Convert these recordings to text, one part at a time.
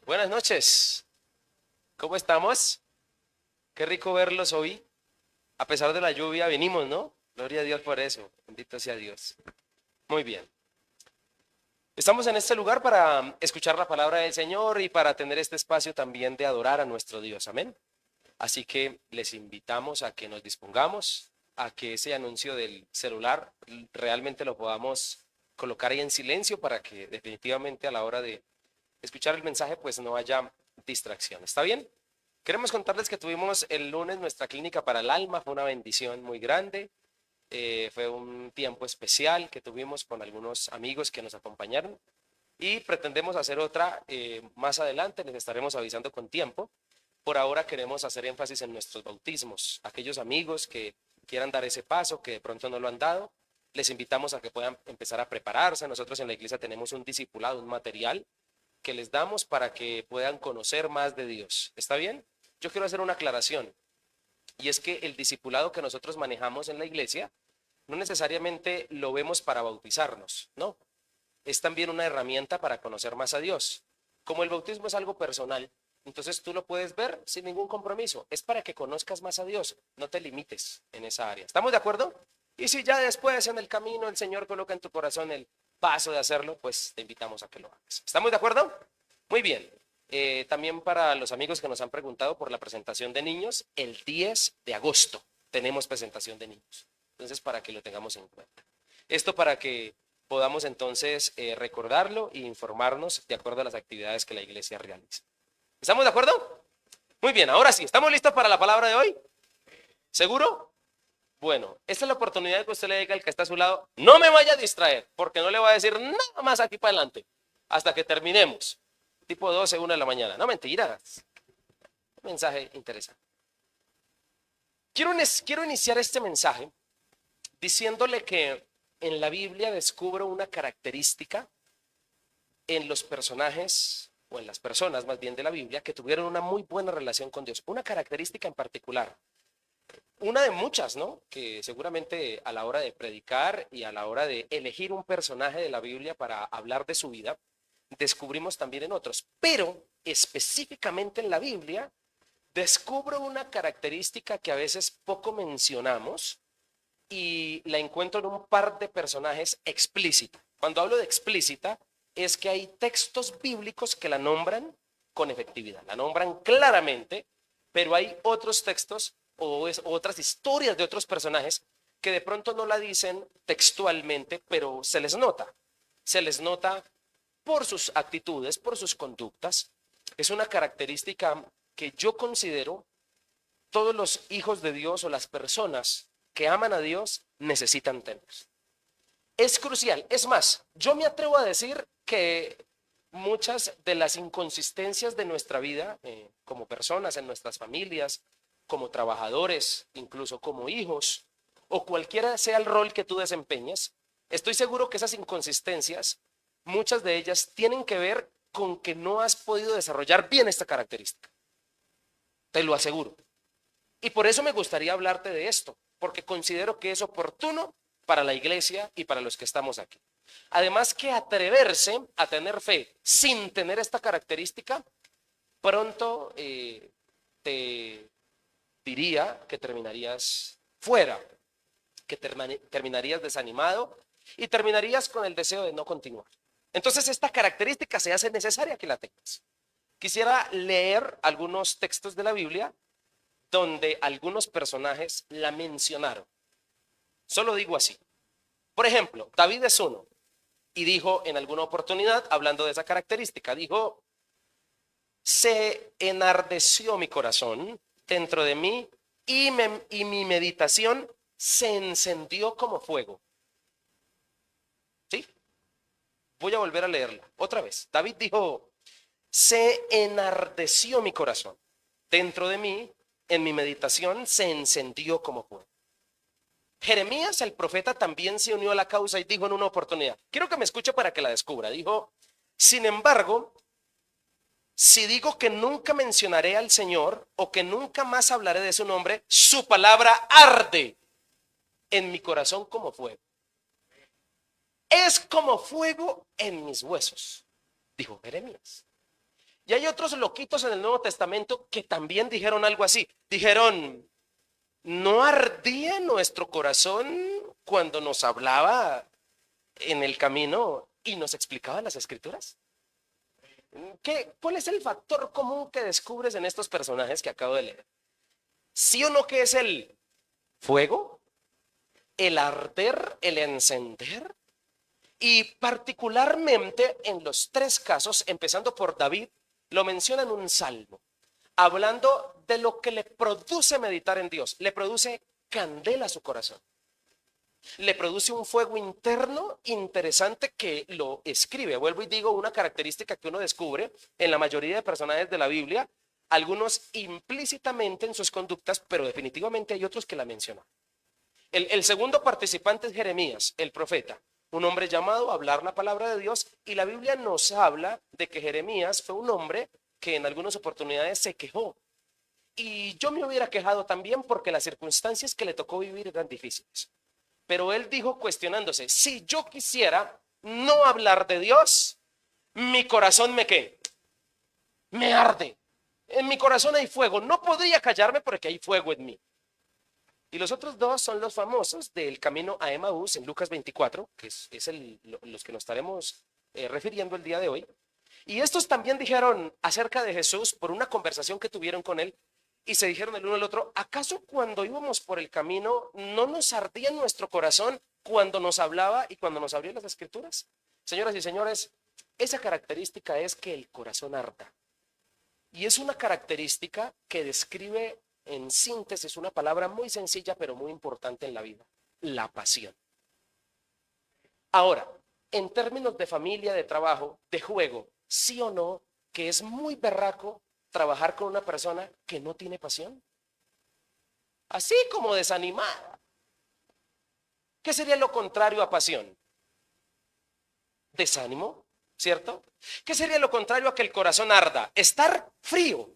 Buenas noches, ¿cómo estamos? Qué rico verlos hoy. A pesar de la lluvia, venimos, ¿no? Gloria a Dios por eso. Bendito sea Dios. Muy bien. Estamos en este lugar para escuchar la palabra del Señor y para tener este espacio también de adorar a nuestro Dios. Amén. Así que les invitamos a que nos dispongamos, a que ese anuncio del celular realmente lo podamos colocar ahí en silencio para que definitivamente a la hora de escuchar el mensaje pues no haya distracción. ¿Está bien? Queremos contarles que tuvimos el lunes nuestra clínica para el alma, fue una bendición muy grande, fue un tiempo especial que tuvimos con algunos amigos que nos acompañaron y pretendemos hacer otra más adelante, les estaremos avisando con tiempo. Por ahora queremos hacer énfasis en nuestros bautismos, aquellos amigos que quieran dar ese paso, que de pronto no lo han dado, les invitamos a que puedan empezar a prepararse. Nosotros en la iglesia tenemos un discipulado, un material que les damos para que puedan conocer más de Dios. ¿Está bien? Yo quiero hacer una aclaración, y es que el discipulado que nosotros manejamos en la iglesia no necesariamente lo vemos para bautizarnos, no, es también una herramienta para conocer más a Dios. Como el bautismo es algo personal, entonces tú lo puedes ver sin ningún compromiso, es para que conozcas más a Dios, no te limites en esa área. ¿Estamos de acuerdo? Y si ya después en el camino el Señor coloca en tu corazón el paso de hacerlo, pues te invitamos a que lo hagas. ¿Estamos de acuerdo? Muy bien. También para los amigos que nos han preguntado por la presentación de niños, el 10 de agosto tenemos presentación de niños. Entonces, para que lo tengamos en cuenta. Esto para que podamos entonces recordarlo e informarnos de acuerdo a las actividades que la iglesia realiza. ¿Estamos de acuerdo? Muy bien, ahora sí, ¿estamos listos para la palabra de hoy? ¿Seguro? Bueno, esta es la oportunidad que usted le diga al que está a su lado, no me vaya a distraer, porque no le voy a decir nada más aquí para adelante, hasta que terminemos. Tipo 12, 1 de la mañana. No, mentiras. Un mensaje interesante. Quiero iniciar este mensaje diciéndole que en la Biblia descubro una característica en los personajes, o en las personas más bien de la Biblia, que tuvieron una muy buena relación con Dios. Una característica en particular. Una de muchas, ¿no? Que seguramente a la hora de predicar y a la hora de elegir un personaje de la Biblia para hablar de su vida, descubrimos también en otros. Pero específicamente en la Biblia, descubro una característica que a veces poco mencionamos y la encuentro en un par de personajes explícita. Cuando hablo de explícita, es que hay textos bíblicos que la nombran con efectividad, la nombran claramente, pero hay otros textos o otras historias de otros personajes que de pronto no la dicen textualmente, pero se les nota por sus actitudes, por sus conductas. Es una característica que yo considero todos los hijos de Dios o las personas que aman a Dios necesitan tener. Es crucial. Es más, yo me atrevo a decir que muchas de las inconsistencias de nuestra vida, como personas, en nuestras familias, como trabajadores, incluso como hijos, o cualquiera sea el rol que tú desempeñes, estoy seguro que esas inconsistencias, muchas de ellas tienen que ver con que no has podido desarrollar bien esta característica. Te lo aseguro. Y por eso me gustaría hablarte de esto, porque considero que es oportuno para la iglesia y para los que estamos aquí. Además que atreverse a tener fe sin tener esta característica, pronto te diría que terminarías fuera, que terminarías desanimado y terminarías con el deseo de no continuar. Entonces esta característica se hace necesaria que la tengas. Quisiera leer algunos textos de la Biblia donde algunos personajes la mencionaron. Solo digo así. Por ejemplo, David es uno y dijo en alguna oportunidad, hablando de esa característica, dijo, se enardeció mi corazón dentro de mí y mi meditación se encendió como fuego. ¿Sí? Voy a volver a leerla otra vez. David dijo, se enardeció mi corazón dentro de mí, en mi meditación se encendió como fuego. Jeremías, el profeta, también se unió a la causa y dijo en una oportunidad, quiero que me escuche para que la descubra, dijo, sin embargo, si digo que nunca mencionaré al Señor o que nunca más hablaré de su nombre, su palabra arde en mi corazón como fuego. Es como fuego en mis huesos, dijo Jeremías. Y hay otros loquitos en el Nuevo Testamento que también dijeron algo así. Dijeron, ¿no ardía nuestro corazón cuando nos hablaba en el camino y nos explicaba las escrituras? ¿Cuál es el factor común que descubres en estos personajes que acabo de leer? ¿Sí o no que es el fuego, el arder, el encender? Y particularmente en los tres casos, empezando por David, lo menciona en un salmo, hablando de lo que le produce meditar en Dios. Le produce candela a su corazón. Le produce un fuego interno interesante que lo escribe. Vuelvo y digo, una característica que uno descubre en la mayoría de personajes de la Biblia, algunos implícitamente en sus conductas, pero definitivamente hay otros que la mencionan. El segundo participante es Jeremías, el profeta, un hombre llamado a hablar la palabra de Dios, y la Biblia nos habla de que Jeremías fue un hombre que en algunas oportunidades se quejó. Y yo me hubiera quejado también porque las circunstancias que le tocó vivir eran difíciles. Pero él dijo cuestionándose, si yo quisiera no hablar de Dios, mi corazón me arde. En mi corazón hay fuego. No podría callarme porque hay fuego en mí. Y los otros dos son los famosos del camino a Emaús en Lucas 24, que es los que nos estaremos refiriendo el día de hoy. Y estos también dijeron acerca de Jesús por una conversación que tuvieron con él, y se dijeron el uno al otro, ¿acaso cuando íbamos por el camino no nos ardía nuestro corazón cuando nos hablaba y cuando nos abrió las escrituras? Señoras y señores, esa característica es que el corazón arda. Y es una característica que describe en síntesis una palabra muy sencilla pero muy importante en la vida: la pasión. Ahora, en términos de familia, de trabajo, de juego, ¿sí o no que es muy berraco trabajar con una persona que no tiene pasión? Así como desanimada. ¿Qué sería lo contrario a pasión? Desánimo, ¿cierto? ¿Qué sería lo contrario a que el corazón arda? Estar frío.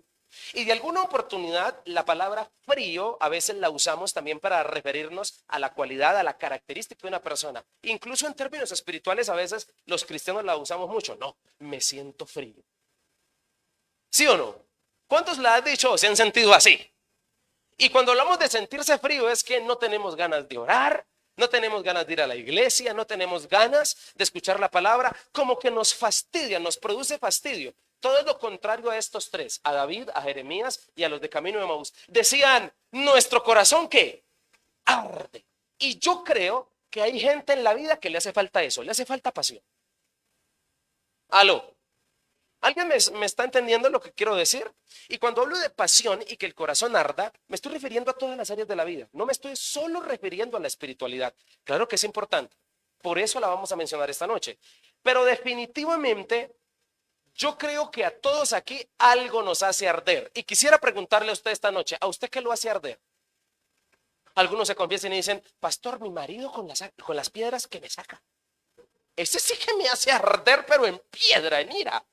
Y de alguna oportunidad la palabra frío a veces la usamos también para referirnos a la cualidad, a la característica de una persona. Incluso en términos espirituales a veces los cristianos la usamos mucho. No, me siento frío. ¿Sí o no? ¿Cuántos la han dicho o se han sentido así? Y cuando hablamos de sentirse frío es que no tenemos ganas de orar, no tenemos ganas de ir a la iglesia, no tenemos ganas de escuchar la palabra, como que nos fastidia, nos produce fastidio. Todo es lo contrario a estos tres, a David, a Jeremías y a los de Camino de Emaús. Decían, nuestro corazón ¿qué? Arde. Y yo creo que hay gente en la vida que le hace falta eso, le hace falta pasión. Aló. ¿Alguien me está entendiendo lo que quiero decir? Y cuando hablo de pasión y que el corazón arda, me estoy refiriendo a todas las áreas de la vida. No me estoy solo refiriendo a la espiritualidad. Claro que es importante. Por eso la vamos a mencionar esta noche. Pero definitivamente, yo creo que a todos aquí algo nos hace arder. Y quisiera preguntarle a usted esta noche, ¿a usted qué lo hace arder? Algunos se confiesan y dicen, pastor, mi marido con las piedras que me saca. Ese sí que me hace arder, pero en piedra, en ira.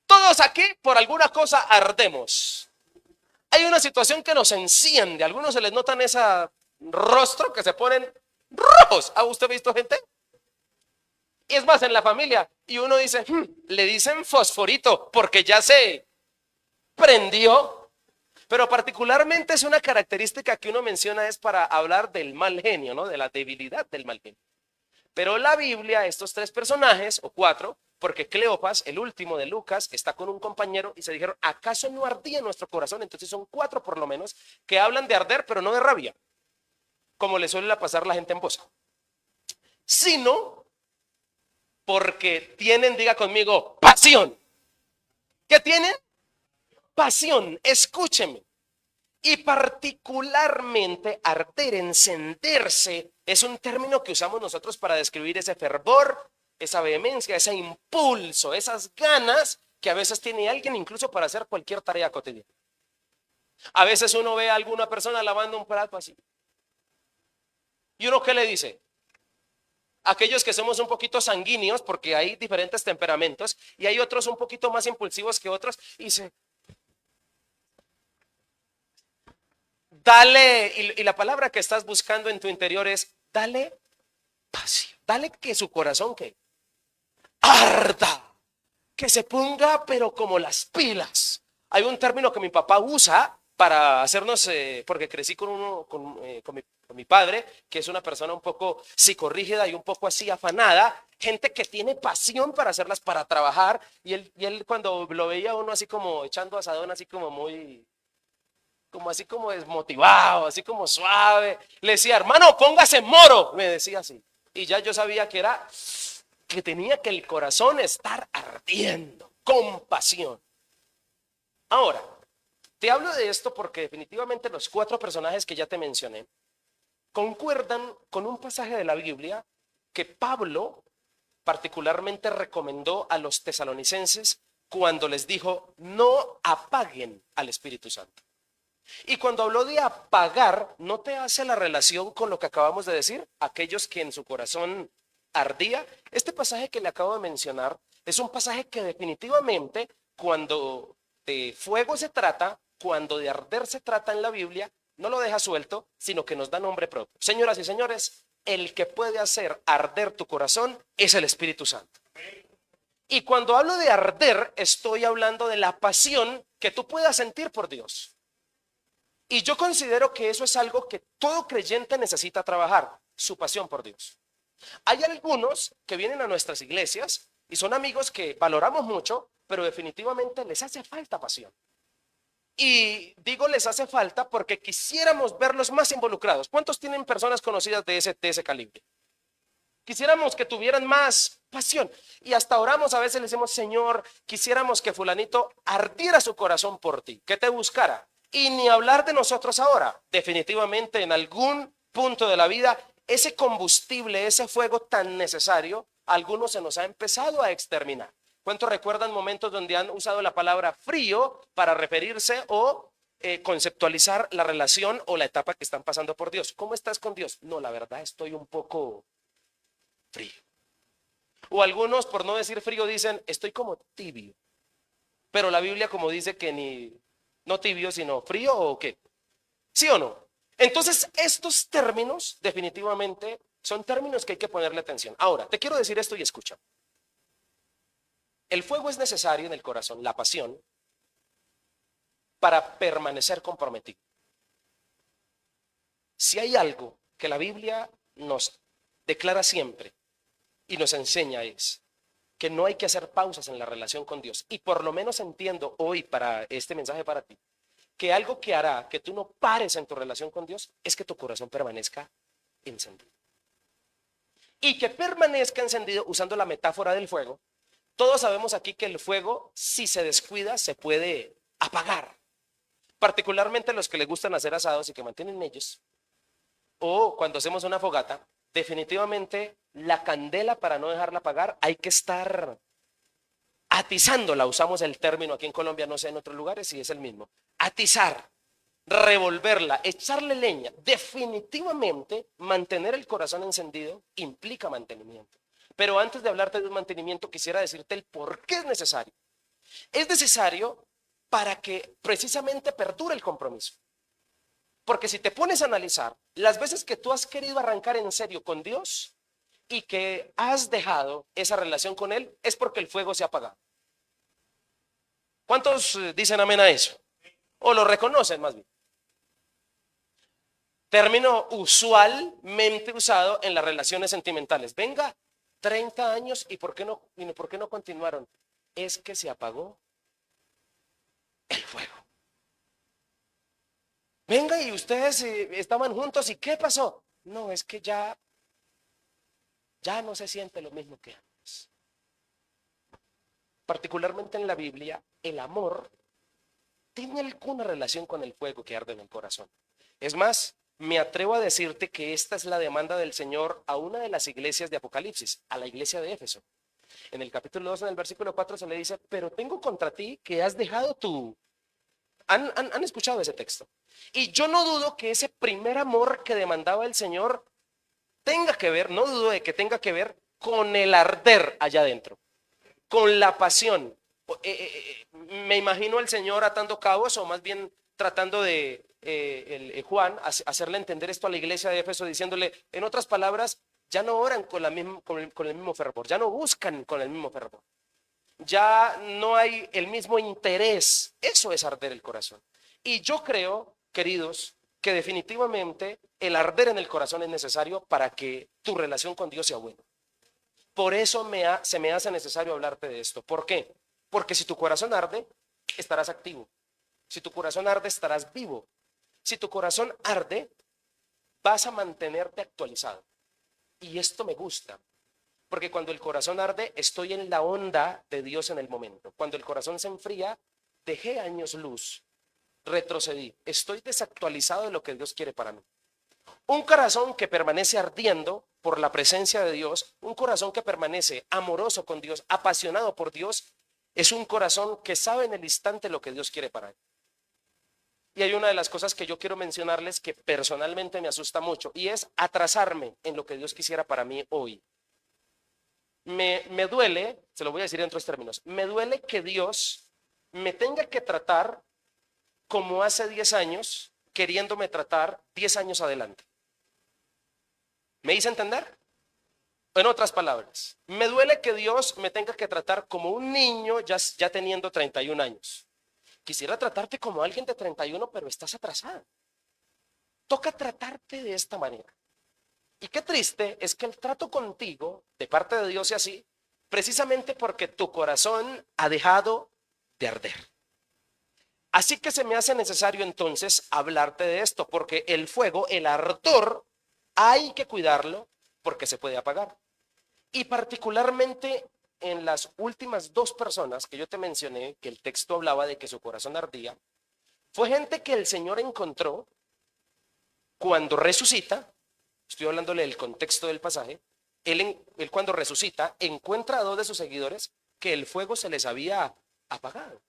Todos aquí por alguna cosa ardemos. Hay una situación que nos enciende. A algunos se les notan ese rostro que se ponen rojos. ¿Ha usted visto gente? Y es más, en la familia. Y uno dice, le dicen fosforito porque ya se prendió. Pero particularmente es una característica que uno menciona es para hablar del mal genio, ¿no? De la debilidad del mal genio. Pero la Biblia, estos tres personajes, o cuatro, porque Cleopas, el último de Lucas, está con un compañero y se dijeron, ¿acaso no ardía nuestro corazón? Entonces son cuatro por lo menos que hablan de arder, pero no de rabia, como le suele pasar a la gente en Bosa, sino porque tienen, diga conmigo, pasión. ¿Qué tienen? Pasión, escúcheme. Y particularmente arder, encenderse, es un término que usamos nosotros para describir ese fervor, esa vehemencia, ese impulso, esas ganas que a veces tiene alguien incluso para hacer cualquier tarea cotidiana. A veces uno ve a alguna persona lavando un plato así. ¿Y uno qué le dice? Aquellos que somos un poquito sanguíneos, porque hay diferentes temperamentos, y hay otros un poquito más impulsivos que otros, y dice, dale, y la palabra que estás buscando en tu interior es, dale pasión, dale que su corazón que arda, que se ponga, pero como las pilas. Hay un término que mi papá usa para hacernos, porque crecí con mi padre, que es una persona un poco psicorrígida y un poco así afanada, gente que tiene pasión para hacerlas, para trabajar, y él cuando lo veía uno así como echando asadón, así como muy, como así como desmotivado, así como suave, le decía, hermano, póngase moro, me decía así. Y ya yo sabía que era, que tenía que el corazón estar ardiendo, con pasión. Ahora, te hablo de esto porque definitivamente los cuatro personajes que ya te mencioné concuerdan con un pasaje de la Biblia que Pablo particularmente recomendó a los tesalonicenses cuando les dijo, no apaguen al Espíritu Santo. Y cuando habló de apagar, ¿no te hace la relación con lo que acabamos de decir? Aquellos que en su corazón ardía. Este pasaje que le acabo de mencionar es un pasaje que definitivamente cuando de fuego se trata, cuando de arder se trata en la Biblia, no lo deja suelto, sino que nos da nombre propio. Señoras y señores, el que puede hacer arder tu corazón es el Espíritu Santo. Y cuando hablo de arder, estoy hablando de la pasión que tú puedas sentir por Dios. Y yo considero que eso es algo que todo creyente necesita trabajar, su pasión por Dios. Hay algunos que vienen a nuestras iglesias y son amigos que valoramos mucho, pero definitivamente les hace falta pasión. Y digo les hace falta porque quisiéramos verlos más involucrados. ¿Cuántos tienen personas conocidas de ese calibre? Quisiéramos que tuvieran más pasión. Y hasta oramos, a veces le decimos, Señor, quisiéramos que fulanito ardiera su corazón por ti, que te buscara. Y ni hablar de nosotros ahora. Definitivamente en algún punto de la vida, ese combustible, ese fuego tan necesario, a algunos se nos ha empezado a exterminar. ¿Cuántos recuerdan momentos donde han usado la palabra frío para referirse o conceptualizar la relación o la etapa que están pasando por Dios? ¿Cómo estás con Dios? No, la verdad estoy un poco frío. O algunos, por no decir frío, dicen, estoy como tibio. Pero la Biblia como dice que ni, no tibio, sino frío o qué. ¿Sí o no? Entonces, estos términos definitivamente son términos que hay que ponerle atención. Ahora, te quiero decir esto y escucha. El fuego es necesario en el corazón, la pasión, para permanecer comprometido. Si hay algo que la Biblia nos declara siempre y nos enseña es que no hay que hacer pausas en la relación con Dios. Y por lo menos entiendo hoy para este mensaje para ti, que algo que hará que tú no pares en tu relación con Dios es que tu corazón permanezca encendido. Y que permanezca encendido usando la metáfora del fuego. Todos sabemos aquí que el fuego, si se descuida, se puede apagar. Particularmente los que les gustan hacer asados y que mantienen ellos. O cuando hacemos una fogata, definitivamente la candela, para no dejarla apagar, hay que estar atizándola. Usamos el término aquí en Colombia, no sé en otros lugares si es el mismo. Atizar, revolverla, echarle leña. Definitivamente mantener el corazón encendido implica mantenimiento. Pero antes de hablarte de un mantenimiento, quisiera decirte el por qué es necesario. Es necesario para que precisamente perdure el compromiso. Porque si te pones a analizar las veces que tú has querido arrancar en serio con Dios y que has dejado esa relación con Él, es porque el fuego se ha apagado. ¿Cuántos dicen amén a eso? O lo reconocen más bien. Término usualmente usado en las relaciones sentimentales. Venga, 30 años y ¿por qué no continuaron? Es que se apagó el fuego. Venga, y ustedes estaban juntos y ¿qué pasó? No, es que ya no se siente lo mismo que antes. Particularmente en la Biblia, el amor tiene alguna relación con el fuego que arde en el corazón. Es más, me atrevo a decirte que esta es la demanda del Señor a una de las iglesias de Apocalipsis, a la iglesia de Éfeso. En el capítulo 2, en el versículo 4 se le dice, pero tengo contra ti que has dejado tu... ¿Han escuchado ese texto? Y yo no dudo que ese primer amor que demandaba el Señor tenga que ver, no dudo de que tenga que ver con el arder allá adentro, con la pasión. Me imagino al Señor atando cabos o más bien tratando de Juan hacerle entender esto a la iglesia de Éfeso diciéndole, en otras palabras, ya no oran con el mismo fervor, ya no buscan con el mismo fervor. ya no hay el mismo interés. Eso es arder el corazón. Y yo creo, queridos, que definitivamente el arder en el corazón es necesario para que tu relación con Dios sea buena. Por eso se me hace necesario hablarte de esto. ¿Por qué? Porque si tu corazón arde, estarás activo. Si tu corazón arde, estarás vivo. Si tu corazón arde, vas a mantenerte actualizado. Y esto me gusta, porque cuando el corazón arde, estoy en la onda de Dios en el momento. Cuando el corazón se enfría, dejé años luz, retrocedí, estoy desactualizado de lo que Dios quiere para mí. Un corazón que permanece ardiendo por la presencia de Dios, un corazón que permanece amoroso con Dios, apasionado por Dios, es un corazón que sabe en el instante lo que Dios quiere para él. Y hay una de las cosas que yo quiero mencionarles que personalmente me asusta mucho y es atrasarme en lo que Dios quisiera para mí hoy. Me duele, se lo voy a decir en otros términos, me duele que Dios me tenga que tratar como hace 10 años, queriéndome tratar 10 años adelante. ¿Me hice entender? En otras palabras, me duele que Dios me tenga que tratar como un niño ya teniendo 31 años. Quisiera tratarte como alguien de 31, pero estás atrasada. Toca tratarte de esta manera. Y qué triste es que el trato contigo de parte de Dios sea así, precisamente porque tu corazón ha dejado de arder. Así que se me hace necesario entonces hablarte de esto, porque el fuego, el ardor, hay que cuidarlo porque se puede apagar. Y particularmente en las últimas dos personas que yo te mencioné, que el texto hablaba de que su corazón ardía, fue gente que el Señor encontró cuando resucita. Estoy hablándole del contexto del pasaje. Él cuando resucita encuentra a dos de sus seguidores que el fuego se les había apagado.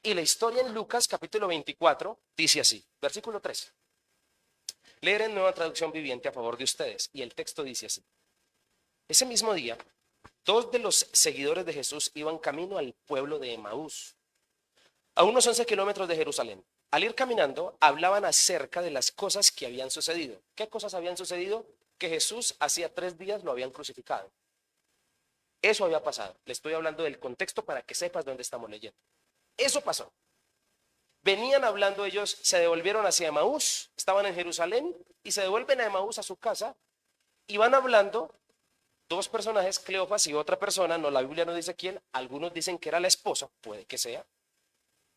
Y la historia en Lucas capítulo 24 dice así, versículo 3. Leer en Nueva Traducción Viviente a favor de ustedes. Y el texto dice así. Ese mismo día, dos de los seguidores de Jesús iban camino al pueblo de Emaús, a unos 11 kilómetros de Jerusalén. Al ir caminando, hablaban acerca de las cosas que habían sucedido. ¿Qué cosas habían sucedido? Que Jesús hacía 3 días lo habían crucificado. Eso había pasado. Le estoy hablando del contexto para que sepas dónde estamos leyendo. Eso pasó. Venían hablando ellos, se devolvieron hacia Emaús, estaban en Jerusalén y se devuelven a Emaús a su casa y van hablando dos personajes, Cleofas y otra persona, no, la Biblia no dice quién, algunos dicen que era la esposa, puede que sea,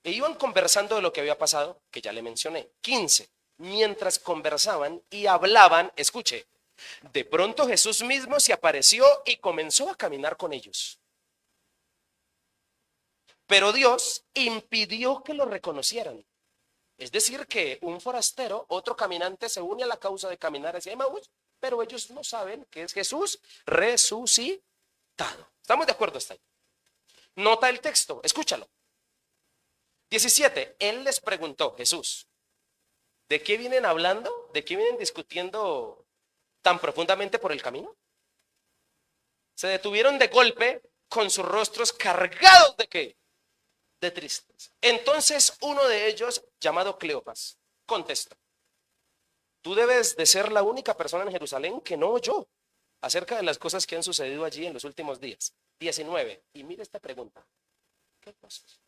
e iban conversando de lo que había pasado, que ya le mencioné. 15. Mientras conversaban y hablaban, escuche, de pronto Jesús mismo se apareció y comenzó a caminar con ellos. Pero Dios impidió que lo reconocieran. Es decir, que un forastero, otro caminante, se une a la causa de caminar hacia Emaús, pero ellos no saben que es Jesús resucitado. ¿Estamos de acuerdo hasta ahí? Nota el texto, escúchalo. 17. Él les preguntó, Jesús, ¿de qué vienen hablando? ¿De qué vienen discutiendo tan profundamente por el camino? Se detuvieron de golpe con sus rostros cargados de ¿qué? De tristeza. Entonces uno de ellos, llamado Cleofas, contestó, tú debes de ser la única persona en Jerusalén que no oyó acerca de las cosas que han sucedido allí en los últimos días. 19. Y mire esta pregunta. ¿Qué cosas?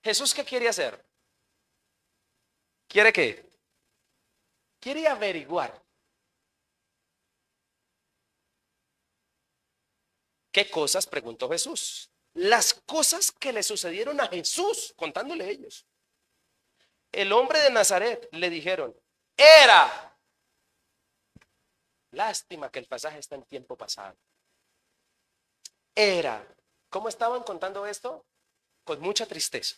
Jesús, ¿qué quiere hacer? ¿Quiere qué? Quiere averiguar. ¿Qué cosas? Preguntó Jesús. Las cosas que le sucedieron a Jesús, contándole ellos. El hombre de Nazaret, le dijeron, era. Lástima que el pasaje está en tiempo pasado. Era. ¿Cómo estaban contando esto? Con mucha tristeza.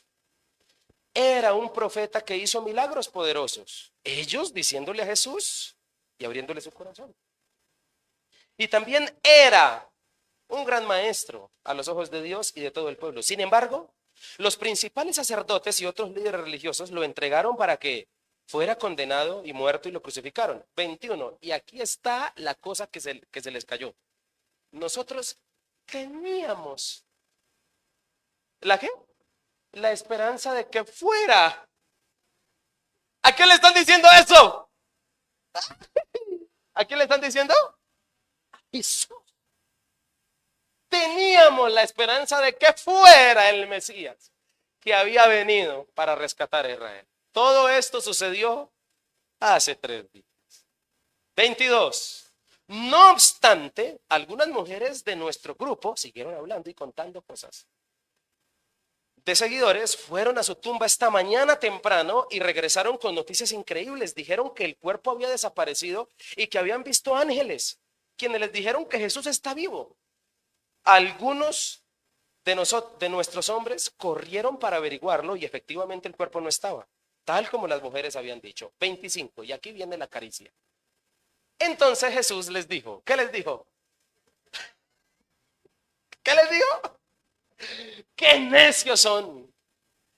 Era un profeta que hizo milagros poderosos. Ellos diciéndole a Jesús y abriéndole su corazón. Y también era un gran maestro a los ojos de Dios y de todo el pueblo. Sin embargo, los principales sacerdotes y otros líderes religiosos lo entregaron para que fuera condenado y muerto y lo crucificaron. 21. Y aquí está la cosa que se les cayó. Nosotros teníamos ¿la qué? La esperanza de que fuera. ¿A quién le están diciendo eso? ¿A quién le están diciendo? A Jesús. teníamos la esperanza de que fuera el Mesías que había venido para rescatar a Israel. Todo esto sucedió hace 3 días. 22. No obstante, algunas mujeres de nuestro grupo siguieron hablando y contando cosas. De seguidores fueron a su tumba esta mañana temprano y regresaron con noticias increíbles. Dijeron que el cuerpo había desaparecido y que habían visto ángeles, quienes les dijeron que Jesús está vivo. Algunos de nuestros hombres corrieron para averiguarlo y efectivamente el cuerpo no estaba, tal como las mujeres habían dicho. 25, y aquí viene la caricia. Entonces Jesús les dijo, ¿qué les dijo? ¿Qué les dijo? ¡Qué necios son!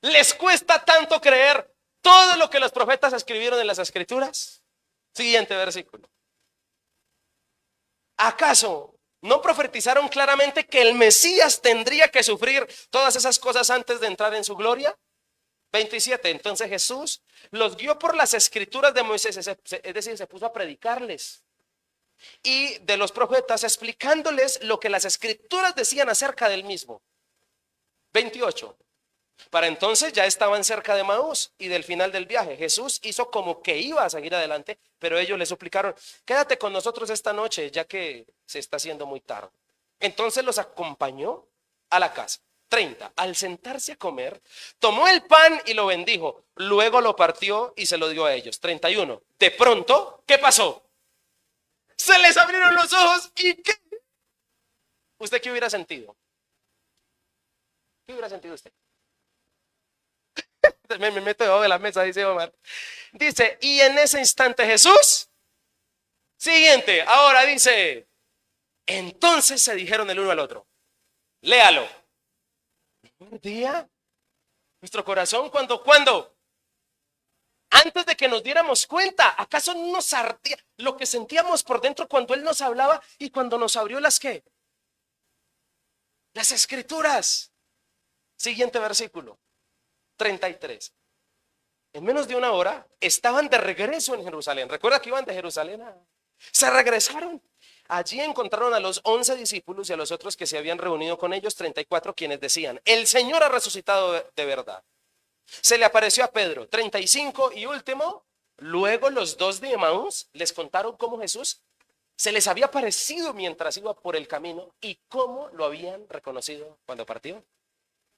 ¿Les cuesta tanto creer todo lo que los profetas escribieron en las escrituras? Siguiente versículo. ¿Acaso no profetizaron claramente que el Mesías tendría que sufrir todas esas cosas antes de entrar en su gloria? 27. Entonces Jesús los guió por las escrituras de Moisés, es decir, se puso a predicarles, y de los profetas, explicándoles lo que las escrituras decían acerca del mismo. 28. Para entonces ya estaban cerca de Maús y del final del viaje. Jesús hizo como que iba a seguir adelante, pero ellos le suplicaron, quédate con nosotros esta noche, ya que se está haciendo muy tarde. Entonces los acompañó a la casa. 30. Al sentarse a comer, tomó el pan y lo bendijo. Luego lo partió y se lo dio a ellos. 31. De pronto, ¿qué pasó? Se les abrieron los ojos y ¿qué? ¿Usted qué hubiera sentido? ¿Qué hubiera sentido usted? Me meto debajo de la mesa, dice Omar. Dice, y en ese instante Jesús, siguiente, ahora dice, entonces se dijeron el uno al otro, léalo. ¿No ardía nuestro corazón cuando? Antes de que nos diéramos cuenta, ¿acaso no nos ardía lo que sentíamos por dentro cuando Él nos hablaba y cuando nos abrió las qué? Las escrituras. Siguiente versículo, 33. En menos de una hora estaban de regreso en Jerusalén. ¿Recuerda que iban de Jerusalén? Se regresaron. Allí encontraron a los 11 discípulos y a los otros que se habían reunido con ellos, 34, quienes decían, el Señor ha resucitado de verdad. Se le apareció a Pedro. 35 y último, luego los 2 de Emaús les contaron cómo Jesús se les había aparecido mientras iba por el camino y cómo lo habían reconocido cuando partió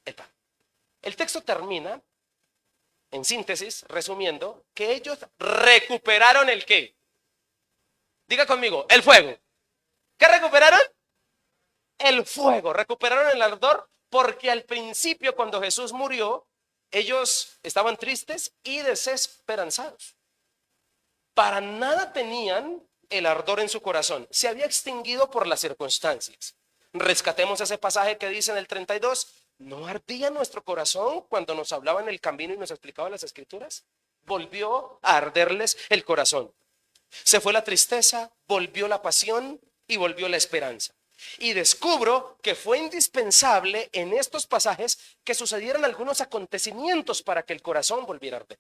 el pan. El texto termina, en síntesis, resumiendo, que ellos recuperaron el qué. Diga conmigo, el fuego. ¿Qué recuperaron? El fuego. Recuperaron el ardor porque al principio, cuando Jesús murió, ellos estaban tristes y desesperanzados. Para nada tenían el ardor en su corazón. Se había extinguido por las circunstancias. Rescatemos ese pasaje que dice en el 32. ¿No ardía nuestro corazón cuando nos hablaba en el camino y nos explicaba las escrituras? Volvió a arderles el corazón. Se fue la tristeza, volvió la pasión y volvió la esperanza. Y descubro que fue indispensable en estos pasajes que sucedieran algunos acontecimientos para que el corazón volviera a arder.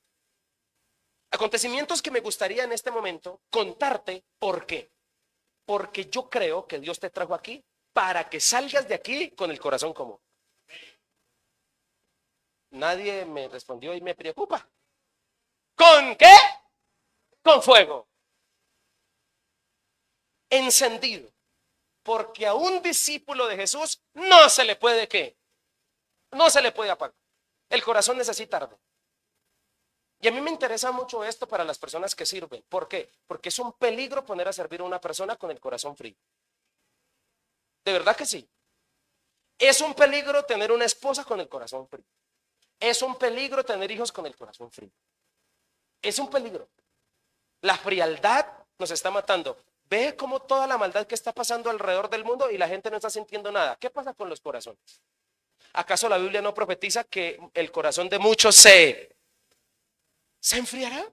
Acontecimientos que me gustaría en este momento contarte. ¿Por qué? Porque yo creo que Dios te trajo aquí para que salgas de aquí con el corazón común. Nadie me respondió y me preocupa. ¿Con qué? Con fuego. Encendido. Porque a un discípulo de Jesús no se le puede ¿qué? No se le puede apagar. El corazón necesita arder. Y a mí me interesa mucho esto para las personas que sirven. ¿Por qué? Porque es un peligro poner a servir a una persona con el corazón frío. De verdad que sí. Es un peligro tener una esposa con el corazón frío. Es un peligro tener hijos con el corazón frío. Es un peligro. La frialdad nos está matando. Ve cómo toda la maldad que está pasando alrededor del mundo y la gente no está sintiendo nada. ¿Qué pasa con los corazones? ¿Acaso la Biblia no profetiza que el corazón de muchos se enfriará?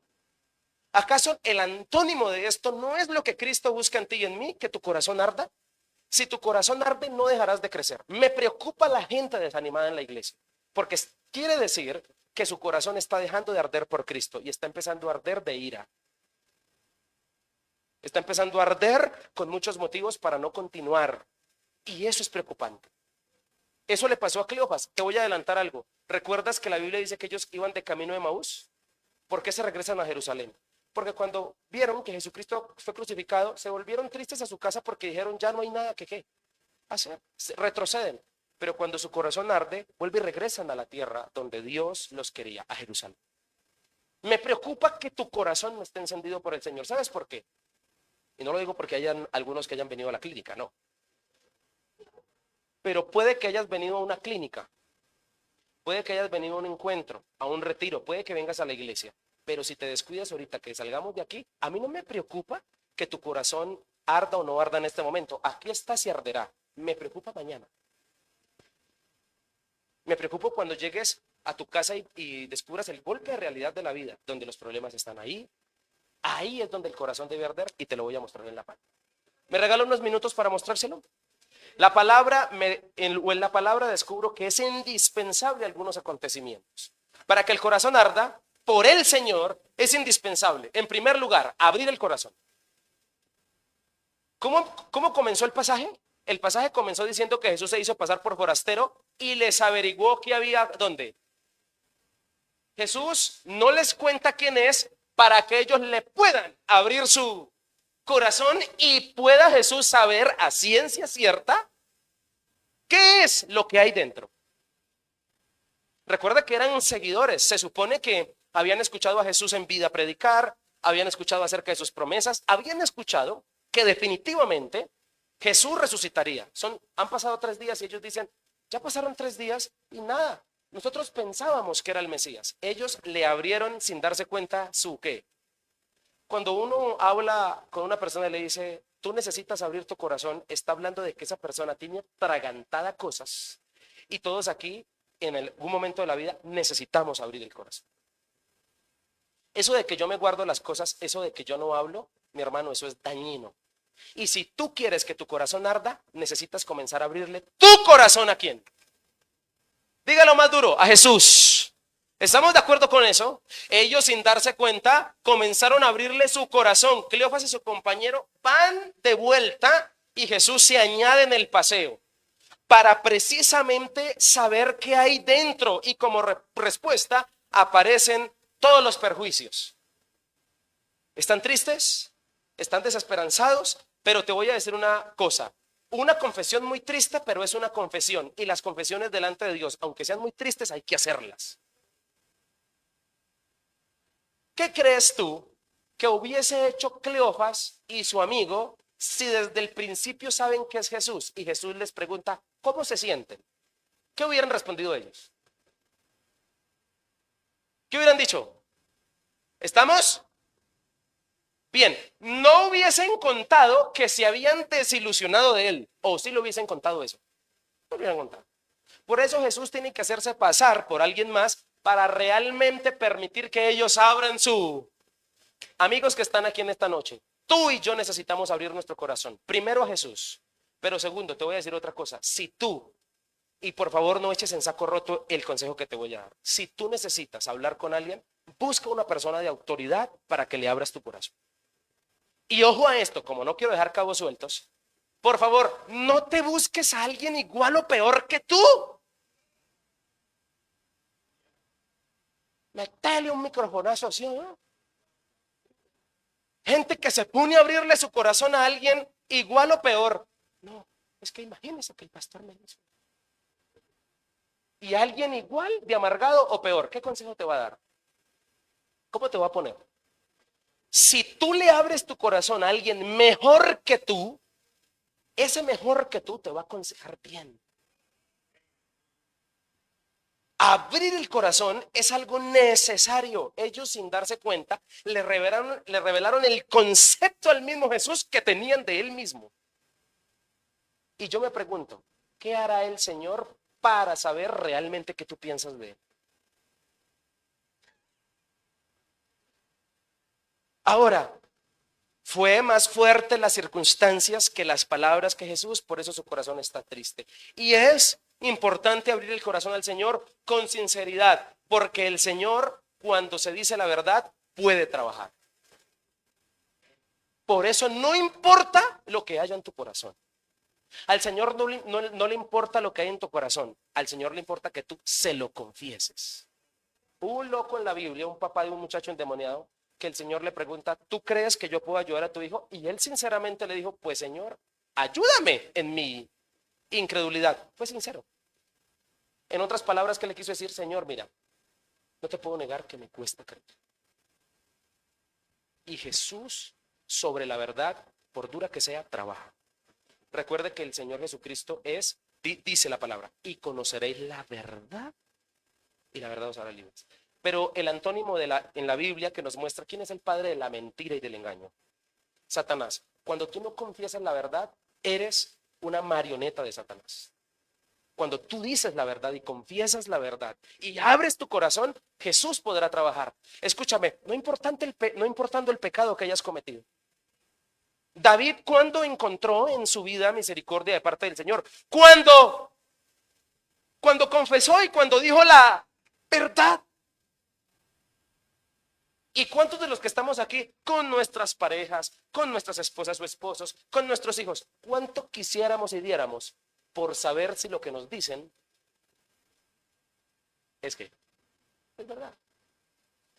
¿Acaso el antónimo de esto no es lo que Cristo busca en ti y en mí, que tu corazón arda? Si tu corazón arde, no dejarás de crecer. Me preocupa la gente desanimada en la iglesia, porque quiere decir que su corazón está dejando de arder por Cristo y está empezando a arder de ira. Está empezando a arder con muchos motivos para no continuar. Y eso es preocupante. Eso le pasó a Cleofas. Te voy a adelantar algo. ¿Recuerdas que la Biblia dice que ellos iban de camino de Emaús? ¿Por qué se regresan a Jerusalén? Porque cuando vieron que Jesucristo fue crucificado, se volvieron tristes a su casa porque dijeron, ya no hay nada que ¿qué? Hacer. Retroceden. Pero cuando su corazón arde, vuelven y regresan a la tierra donde Dios los quería, a Jerusalén. Me preocupa que tu corazón no esté encendido por el Señor. ¿Sabes por qué? Y no lo digo porque hayan algunos que hayan venido a la clínica, no. Pero puede que hayas venido a una clínica, puede que hayas venido a un encuentro, a un retiro, puede que vengas a la iglesia. Pero si te descuidas ahorita que salgamos de aquí, a mí no me preocupa que tu corazón arda o no arda en este momento. Aquí está y arderá. Me preocupa mañana. Me preocupo cuando llegues a tu casa y descubras el golpe de realidad de la vida, donde los problemas están ahí. Ahí es donde el corazón debe arder y te lo voy a mostrar en la paz. ¿Me regala unos minutos para mostrárselo? La palabra, en la palabra descubro que es indispensable algunos acontecimientos. Para que el corazón arda, por el Señor, es indispensable, en primer lugar, abrir el corazón. ¿Cómo comenzó el pasaje? El pasaje comenzó diciendo que Jesús se hizo pasar por forastero y les averiguó que había, ¿dónde? Jesús no les cuenta quién es para que ellos le puedan abrir su corazón y pueda Jesús saber a ciencia cierta qué es lo que hay dentro. Recuerda que eran seguidores, se supone que habían escuchado a Jesús en vida predicar, habían escuchado acerca de sus promesas, habían escuchado que definitivamente Jesús resucitaría. Han pasado 3 días y ellos dicen, ya pasaron 3 días y nada. Nosotros pensábamos que era el Mesías. Ellos le abrieron sin darse cuenta su qué. Cuando uno habla con una persona y le dice, tú necesitas abrir tu corazón, está hablando de que esa persona tiene atragantada cosas. Y todos aquí, en algún momento de la vida, necesitamos abrir el corazón. Eso de que yo me guardo las cosas, eso de que yo no hablo, mi hermano, eso es dañino. Y si tú quieres que tu corazón arda, necesitas comenzar a abrirle tu corazón. ¿A quién? Dígalo más duro, a Jesús. ¿Estamos de acuerdo con eso? Ellos, sin darse cuenta, comenzaron a abrirle su corazón. Cleofas y su compañero van de vuelta y Jesús se añade en el paseo para precisamente saber qué hay dentro, y como respuesta aparecen todos los perjuicios. ¿Están tristes? ¿Están desesperanzados? Pero te voy a decir una cosa. Una confesión muy triste, pero es una confesión. Y las confesiones delante de Dios, aunque sean muy tristes, hay que hacerlas. ¿Qué crees tú que hubiese hecho Cleofas y su amigo si desde el principio saben que es Jesús y Jesús les pregunta, ¿cómo se sienten? ¿Qué hubieran respondido ellos? ¿Qué hubieran dicho? ¿Estamos? Bien, no hubiesen contado que se habían desilusionado de él, o sí lo hubiesen contado eso. No lo hubieran contado. Por eso Jesús tiene que hacerse pasar por alguien más para realmente permitir que ellos abran su... Amigos que están aquí en esta noche, tú y yo necesitamos abrir nuestro corazón. Primero a Jesús, pero segundo, te voy a decir otra cosa. Si tú, y por favor no eches en saco roto el consejo que te voy a dar. Si tú necesitas hablar con alguien, busca una persona de autoridad para que le abras tu corazón. Y ojo a esto, como no quiero dejar cabos sueltos, por favor, no te busques a alguien igual o peor que tú. Metele un microfonazo así, ¿no? Gente que se pone a abrirle su corazón a alguien igual o peor. No, es que imagínese que el pastor me dice. Y alguien igual de amargado o peor, ¿qué consejo te va a dar? ¿Cómo te va a poner? Si tú le abres tu corazón a alguien mejor que tú, ese mejor que tú te va a aconsejar bien. Abrir el corazón es algo necesario. Ellos, sin darse cuenta, le revelaron el concepto al mismo Jesús que tenían de él mismo. Y yo me pregunto, ¿qué hará el Señor para saber realmente qué tú piensas de él? Ahora, fue más fuerte las circunstancias que las palabras que Jesús, por eso su corazón está triste. Y es importante abrir el corazón al Señor con sinceridad, porque el Señor, cuando se dice la verdad, puede trabajar. Por eso no importa lo que haya en tu corazón. Al Señor no le importa lo que hay en tu corazón, al Señor le importa que tú se lo confieses. Hubo un loco en la Biblia, un papá de un muchacho endemoniado, que el Señor le pregunta, ¿tú crees que yo puedo ayudar a tu hijo? Y él sinceramente le dijo, pues Señor, ayúdame en mi incredulidad. Fue sincero. En otras palabras, ¿qué le quiso decir? Señor, mira, no te puedo negar que me cuesta creer. Y Jesús, sobre la verdad, por dura que sea, trabaja. Recuerde que el Señor Jesucristo es, dice la palabra, y conoceréis la verdad, y la verdad os hará libres. Pero el antónimo en la Biblia que nos muestra quién es el padre de la mentira y del engaño. Satanás. Cuando tú no confiesas la verdad, eres una marioneta de Satanás. Cuando tú dices la verdad y confiesas la verdad y abres tu corazón, Jesús podrá trabajar. Escúchame, no importando el pecado que hayas cometido. David, ¿cuándo encontró en su vida misericordia de parte del Señor? Cuando confesó y cuando dijo la verdad. ¿Y cuántos de los que estamos aquí con nuestras parejas, con nuestras esposas o esposos, con nuestros hijos, cuánto quisiéramos y diéramos por saber si lo que nos dicen es verdad?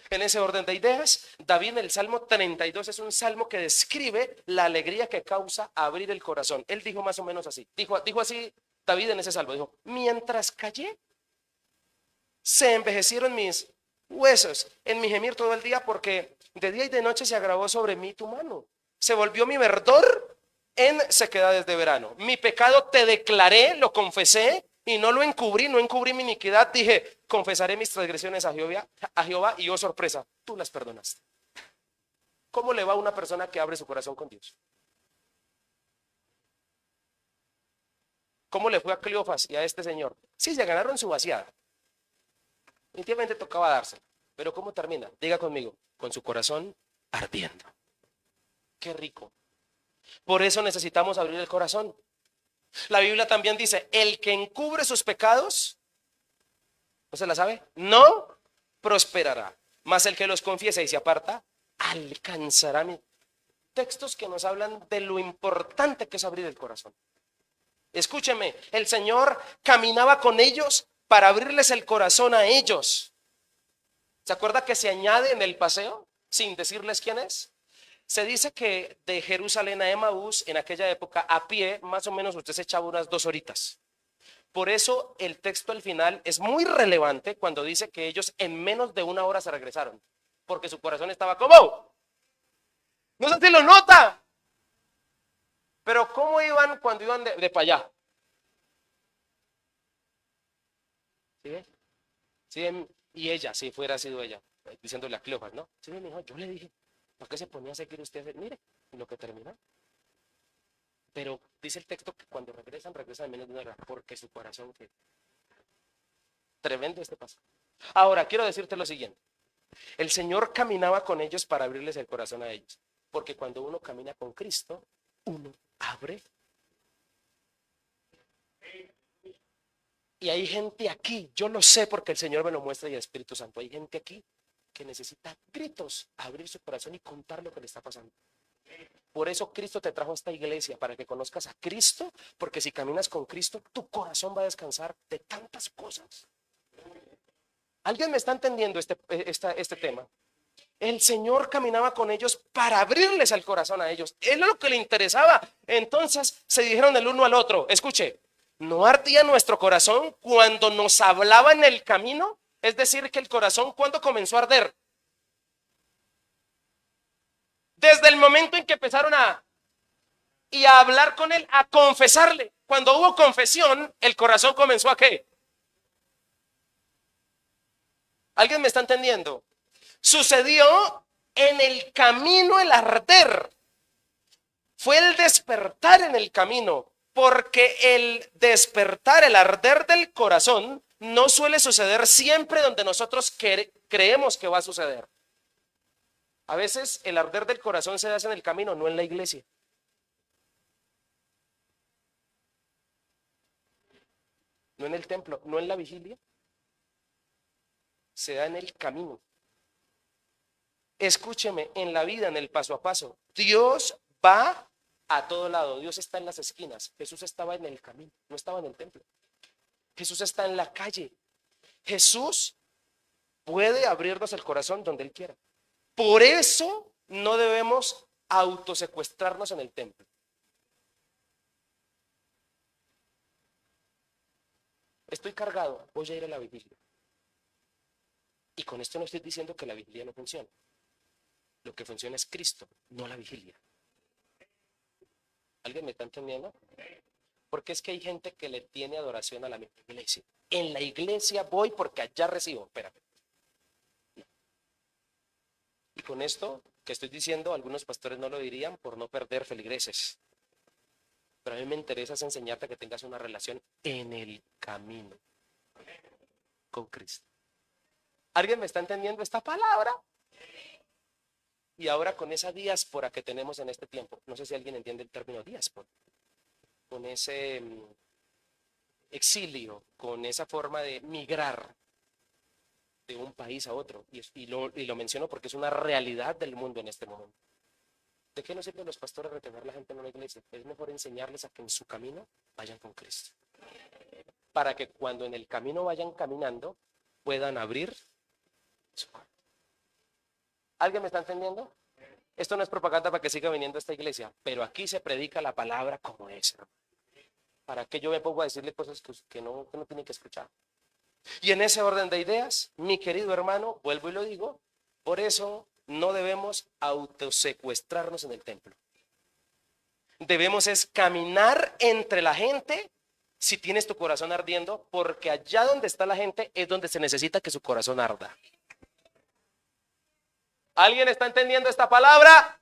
En ese orden de ideas, David en el Salmo 32 es un salmo que describe la alegría que causa abrir el corazón. Él dijo más o menos así, dijo así David en ese salmo, dijo, mientras callé, se envejecieron mis huesos en mi gemir todo el día, porque de día y de noche se agravó sobre mí tu mano. Se volvió mi verdor en sequedades de verano. Mi pecado te declaré, lo confesé y no lo encubrí, no encubrí mi iniquidad. Dije, confesaré mis transgresiones a Jehová y oh sorpresa, tú las perdonaste. ¿Cómo le va a una persona que abre su corazón con Dios? ¿Cómo le fue a Cleofas y a este señor? Sí, se ganaron su vaciada. Definitivamente tocaba dársela. Pero ¿cómo termina? Diga conmigo, con su corazón ardiendo. Qué rico. Por eso necesitamos abrir el corazón. La Biblia también dice, el que encubre sus pecados, ¿no se la sabe? No prosperará. Mas el que los confiesa y se aparta, alcanzará. Textos que nos hablan de lo importante que es abrir el corazón. Escúcheme, el Señor caminaba con ellos para abrirles el corazón a ellos. ¿Se acuerda que se añade en el paseo sin decirles quién es? Se dice que de Jerusalén a Emaús en aquella época a pie más o menos usted se echaba unas 2 horitas. Por eso el texto al final es muy relevante cuando dice que ellos en menos de 1 hora se regresaron, porque su corazón estaba como, no sé si lo nota, pero ¿cómo iban cuando iban de para allá? ¿Sí? ¿Sí? Y ella, si fuera sido ella, diciéndole a Cleofas, ¿no? Sí, mi hijo, yo le dije, ¿para qué se ponía a seguir usted? Mire, y lo que terminó. Pero dice el texto que cuando regresan en menos de 1 hora, porque su corazón que tremendo este paso. Ahora, quiero decirte lo siguiente. El Señor caminaba con ellos para abrirles el corazón a ellos. Porque cuando uno camina con Cristo, uno abre. Y hay gente aquí, yo lo sé porque el Señor me lo muestra y el Espíritu Santo. Hay gente aquí que necesita gritos abrir su corazón y contar lo que le está pasando. Por eso Cristo te trajo a esta iglesia, para que conozcas a Cristo, porque si caminas con Cristo, tu corazón va a descansar de tantas cosas. ¿Alguien me está entendiendo este tema? El Señor caminaba con ellos para abrirles el corazón a ellos. Es lo que le interesaba. Entonces se dijeron el uno al otro, escuche, ¿no ardía nuestro corazón cuando nos hablaba en el camino? Es decir, que el corazón, ¿cuándo comenzó a arder? Desde el momento en que empezaron a hablar con él, a confesarle. Cuando hubo confesión, el corazón comenzó a ¿qué? ¿Alguien me está entendiendo? Sucedió en el camino el arder. Fue el despertar en el camino, porque el despertar, el arder del corazón, no suele suceder siempre donde nosotros creemos que va a suceder. A veces el arder del corazón se hace en el camino, no en la iglesia. No en el templo, no en la vigilia. Se da en el camino. Escúcheme, en la vida, en el paso a paso, Dios va a todo lado. Dios está en las esquinas. Jesús estaba en el camino, no estaba en el templo. Jesús está en la calle. Jesús puede abrirnos el corazón donde Él quiera. Por eso no debemos autosecuestrarnos en el templo. Estoy cargado, voy a ir a la vigilia. Y con esto no estoy diciendo que la vigilia no funcione. Lo que funciona es Cristo, no la vigilia. ¿Alguien me está entendiendo? Porque es que hay gente que le tiene adoración a la misma iglesia. En la iglesia voy porque allá recibo. Espérame. Y con esto que estoy diciendo, algunos pastores no lo dirían por no perder feligreses. Pero a mí me interesa enseñarte que tengas una relación en el camino con Cristo. ¿Alguien me está entendiendo esta palabra? Y ahora con esa diáspora que tenemos en este tiempo, no sé si alguien entiende el término diáspora, con ese exilio, con esa forma de migrar de un país a otro, y lo menciono porque es una realidad del mundo en este momento. ¿De qué nos sirve a los pastores retener la gente en una iglesia? Es mejor enseñarles a que en su camino vayan con Cristo, para que cuando en el camino vayan caminando puedan abrir su corazón. ¿Alguien me está entendiendo? Esto no es propaganda para que siga viniendo a esta iglesia, pero aquí se predica la palabra como es, ¿no? ¿Para qué yo me pongo a decirle cosas que no tiene que escuchar? Y en ese orden de ideas, mi querido hermano, vuelvo y lo digo, por eso no debemos autosecuestrarnos en el templo. Debemos es caminar entre la gente si tienes tu corazón ardiendo, porque allá donde está la gente es donde se necesita que su corazón arda. ¿Alguien está entendiendo esta palabra?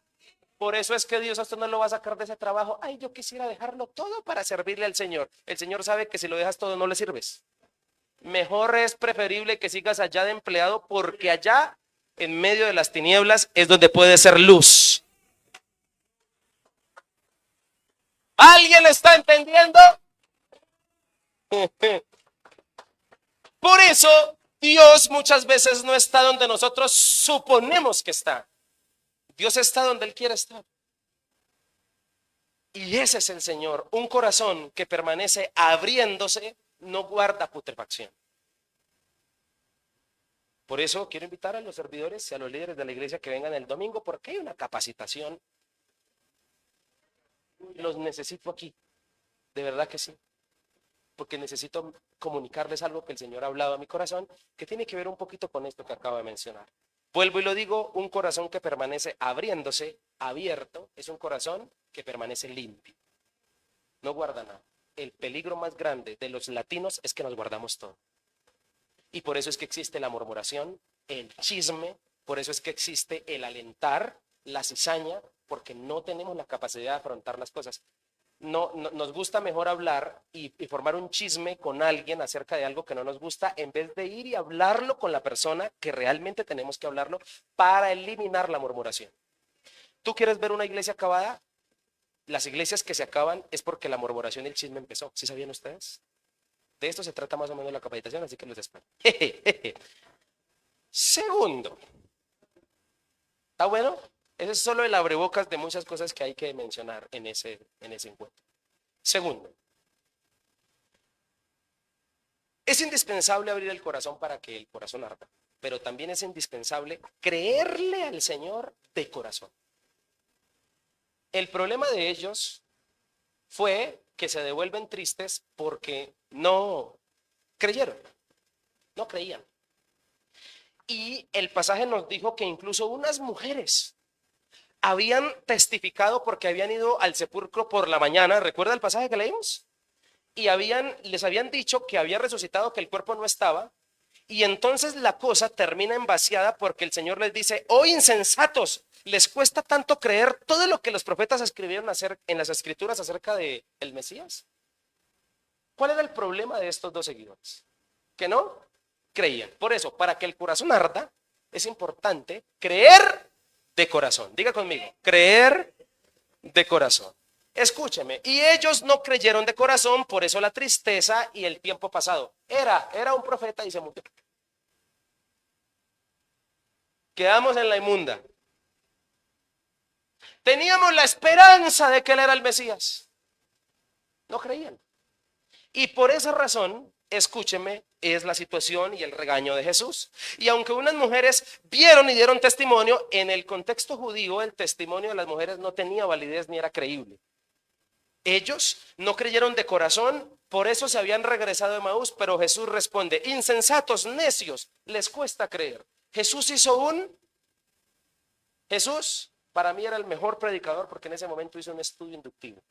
Por eso es que Dios a usted no lo va a sacar de ese trabajo. Ay, yo quisiera dejarlo todo para servirle al Señor. El Señor sabe que si lo dejas todo no le sirves. Mejor es preferible que sigas allá de empleado, porque allá en medio de las tinieblas es donde puede ser luz. ¿Alguien está entendiendo? Por eso Dios muchas veces no está donde nosotros suponemos que está. Dios está donde Él quiere estar. Y ese es el Señor. Un corazón que permanece abriéndose no guarda putrefacción. Por eso quiero invitar a los servidores y a los líderes de la iglesia que vengan el domingo, porque hay una capacitación. Los necesito aquí, de verdad que sí, porque necesito comunicarles algo que el Señor ha hablado a mi corazón, que tiene que ver un poquito con esto que acabo de mencionar. Vuelvo y lo digo, un corazón que permanece abriéndose, abierto, es un corazón que permanece limpio. No guarda nada. El peligro más grande de los latinos es que nos guardamos todo. Y por eso es que existe la murmuración, el chisme, por eso es que existe el alentar, la cizaña, porque no tenemos la capacidad de afrontar las cosas. No, nos gusta mejor hablar y formar un chisme con alguien acerca de algo que no nos gusta, en vez de ir y hablarlo con la persona que realmente tenemos que hablarlo para eliminar la murmuración. ¿Tú quieres ver una iglesia acabada? Las iglesias que se acaban es porque la murmuración y el chisme empezó. ¿Sí sabían ustedes? De esto se trata más o menos la capacitación, así que los espero. Segundo, ¿está bueno? Ese es solo el abrebocas de muchas cosas que hay que mencionar en ese encuentro. Segundo, es indispensable abrir el corazón para que el corazón arda, pero también es indispensable creerle al Señor de corazón. El problema de ellos fue que se devuelven tristes porque no creyeron, no creían. Y el pasaje nos dijo que incluso unas mujeres habían testificado porque habían ido al sepulcro por la mañana. ¿Recuerda el pasaje que leímos? Y les habían dicho que había resucitado, que el cuerpo no estaba. Y entonces la cosa termina envaciada porque el Señor les dice: oh insensatos, les cuesta tanto creer todo lo que los profetas escribieron en las escrituras acerca de el Mesías. ¿Cuál era el problema de estos dos seguidores? Que no creían. Por eso, para que el corazón arda, es importante creer de corazón. Diga conmigo, creer de corazón. Escúcheme, y ellos no creyeron de corazón, por eso la tristeza y el tiempo pasado. Era un profeta y se murió. Quedamos en la inmunda. Teníamos la esperanza de que Él era el Mesías. No creían. Y por esa razón, escúcheme, es la situación y el regaño de Jesús. Y aunque unas mujeres vieron y dieron testimonio, en el contexto judío el testimonio de las mujeres no tenía validez ni era creíble. Ellos no creyeron de corazón, por eso se habían regresado de Emaús, pero Jesús responde: insensatos, necios, les cuesta creer. Jesús para mí era el mejor predicador porque en ese momento hizo un estudio inductivo.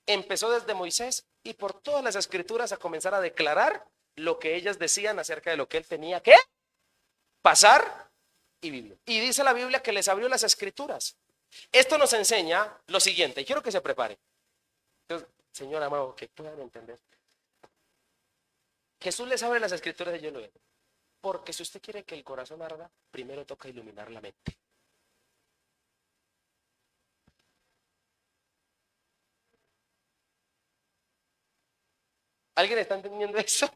Empezó desde Moisés y por todas las escrituras a comenzar a declarar lo que ellas decían acerca de lo que él tenía que pasar y vivir. Y dice la Biblia que les abrió las escrituras. Esto nos enseña lo siguiente, y quiero que se prepare. Entonces, Señor amado, que puedan entender. Jesús les abre las escrituras y yo lo veo. Porque si usted quiere que el corazón arda, primero toca iluminar la mente. ¿Alguien está entendiendo eso?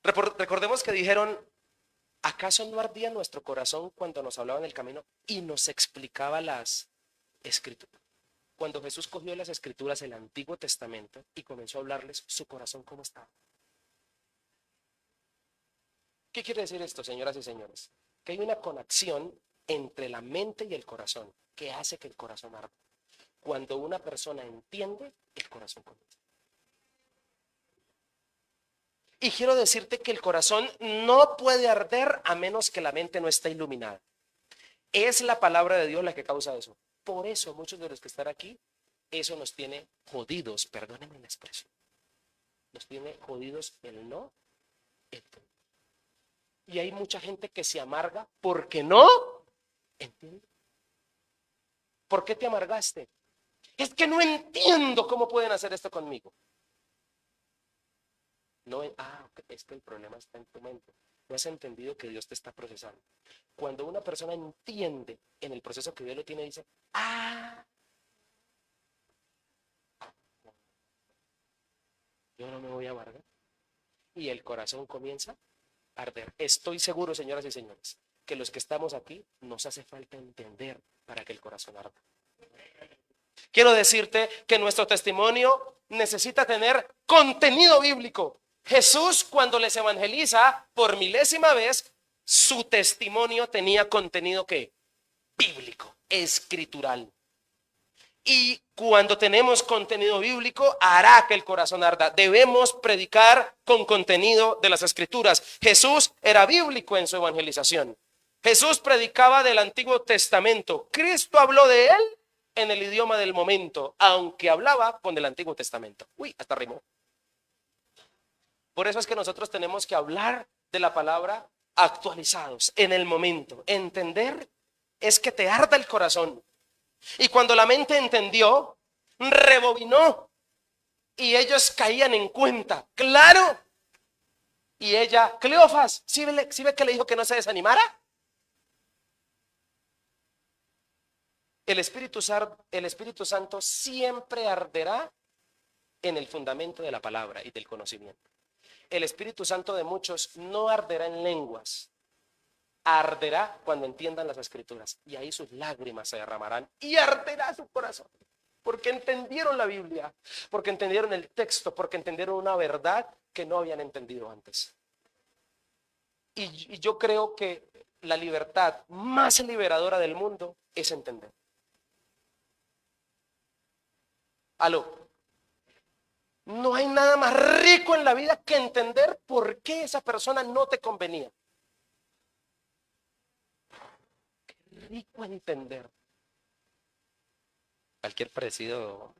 Recordemos que dijeron: ¿acaso no ardía nuestro corazón cuando nos hablaba en el camino y nos explicaba las escrituras? Cuando Jesús cogió las escrituras del Antiguo Testamento y comenzó a hablarles, su corazón ¿cómo estaba? ¿Qué quiere decir esto, señoras y señores? Que hay una conexión entre la mente y el corazón que hace que el corazón arda. Cuando una persona entiende, el corazón comienza. Y quiero decirte que el corazón no puede arder a menos que la mente no esté iluminada. Es la palabra de Dios la que causa eso. Por eso muchos de los que están aquí, eso nos tiene jodidos, perdónenme la expresión. Nos tiene jodidos el no entender. Y hay mucha gente que se amarga porque no entiende. ¿Por qué te amargaste? Es que no entiendo cómo pueden hacer esto conmigo. No, es que el problema está en tu mente. No has entendido que Dios te está procesando. Cuando una persona entiende en el proceso que Dios lo tiene, dice: yo no me voy a amargar. Y el corazón comienza a arder. Estoy seguro, señoras y señores, que los que estamos aquí nos hace falta entender para que el corazón arda. Quiero decirte que nuestro testimonio necesita tener contenido bíblico. Jesús, cuando les evangeliza por milésima vez, su testimonio tenía contenido ¿qué? Bíblico, escritural. Y cuando tenemos contenido bíblico, hará que el corazón arda. Debemos predicar con contenido de las escrituras. Jesús era bíblico en su evangelización. Jesús predicaba del Antiguo Testamento. Cristo habló de él en el idioma del momento, aunque hablaba con el Antiguo Testamento. Uy, hasta rimó. Por eso es que nosotros tenemos que hablar de la palabra actualizados, en el momento. Entender es que te arda el corazón. Y cuando la mente entendió, rebobinó y ellos caían en cuenta. Claro. Y ella, Cleofas, ¿sí ve que le dijo que no se desanimara? El Espíritu Santo siempre arderá en el fundamento de la palabra y del conocimiento. El Espíritu Santo de muchos no arderá en lenguas, arderá cuando entiendan las escrituras, y ahí sus lágrimas se derramarán y arderá su corazón, porque entendieron la Biblia, porque entendieron el texto, porque entendieron una verdad que no habían entendido antes. Y yo creo que la libertad más liberadora del mundo es entender. Aló. No hay nada más rico en la vida que entender por qué esa persona no te convenía. Qué rico entender. Cualquier parecido.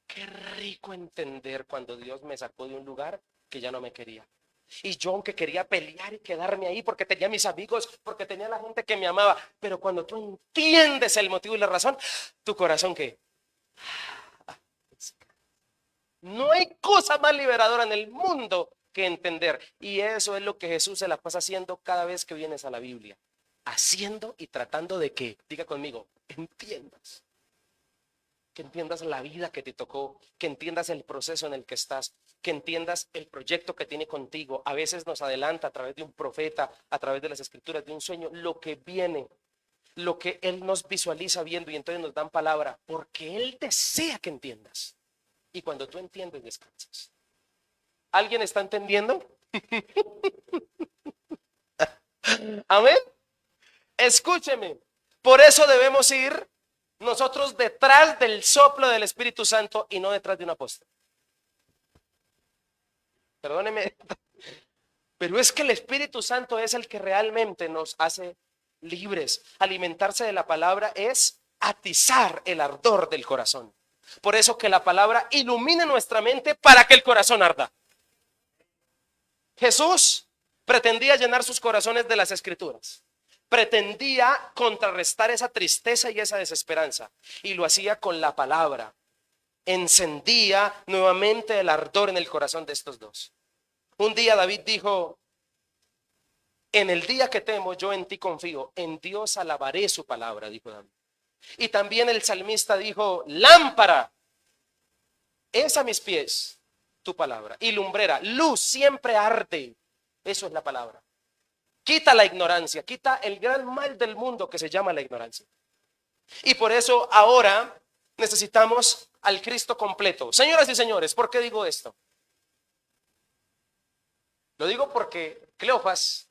Qué rico entender cuando Dios me sacó de un lugar que ya no me quería. Y yo aunque quería pelear y quedarme ahí porque tenía mis amigos, porque tenía la gente que me amaba, pero cuando tú entiendes el motivo y la razón, tu corazón ¿qué? No hay cosa más liberadora en el mundo que entender. Y eso es lo que Jesús se la pasa haciendo cada vez que vienes a la Biblia. Haciendo y tratando de que, diga conmigo, entiendas. que entiendas la vida que te tocó, que entiendas el proceso en el que estás, que entiendas el proyecto que tiene contigo. A veces nos adelanta a través de un profeta, a través de las escrituras, de un sueño, lo que viene, lo que Él nos visualiza viendo y entonces nos dan palabra, porque Él desea que entiendas. Y cuando tú entiendes, descansas. ¿Alguien está entendiendo? Amén. Escúcheme. Por eso debemos ir nosotros detrás del soplo del Espíritu Santo y no detrás de un apóstol. Perdóneme, pero es que el Espíritu Santo es el que realmente nos hace libres. Alimentarse de la palabra es atizar el ardor del corazón. Por eso que la palabra ilumine nuestra mente para que el corazón arda. Jesús pretendía llenar sus corazones de las escrituras. Pretendía contrarrestar esa tristeza y esa desesperanza. Y lo hacía con la palabra. Encendía nuevamente el ardor en el corazón de estos dos. Un día David dijo: en el día que temo, yo en ti confío. En Dios alabaré su palabra, dijo David. Y también el salmista dijo: lámpara es a mis pies tu palabra, y lumbrera, luz siempre arde. Eso es la palabra. Quita la ignorancia, quita el gran mal del mundo que se llama la ignorancia. Y por eso ahora necesitamos al Cristo completo. Señoras y señores, ¿por qué digo esto? Lo digo porque Cleofas,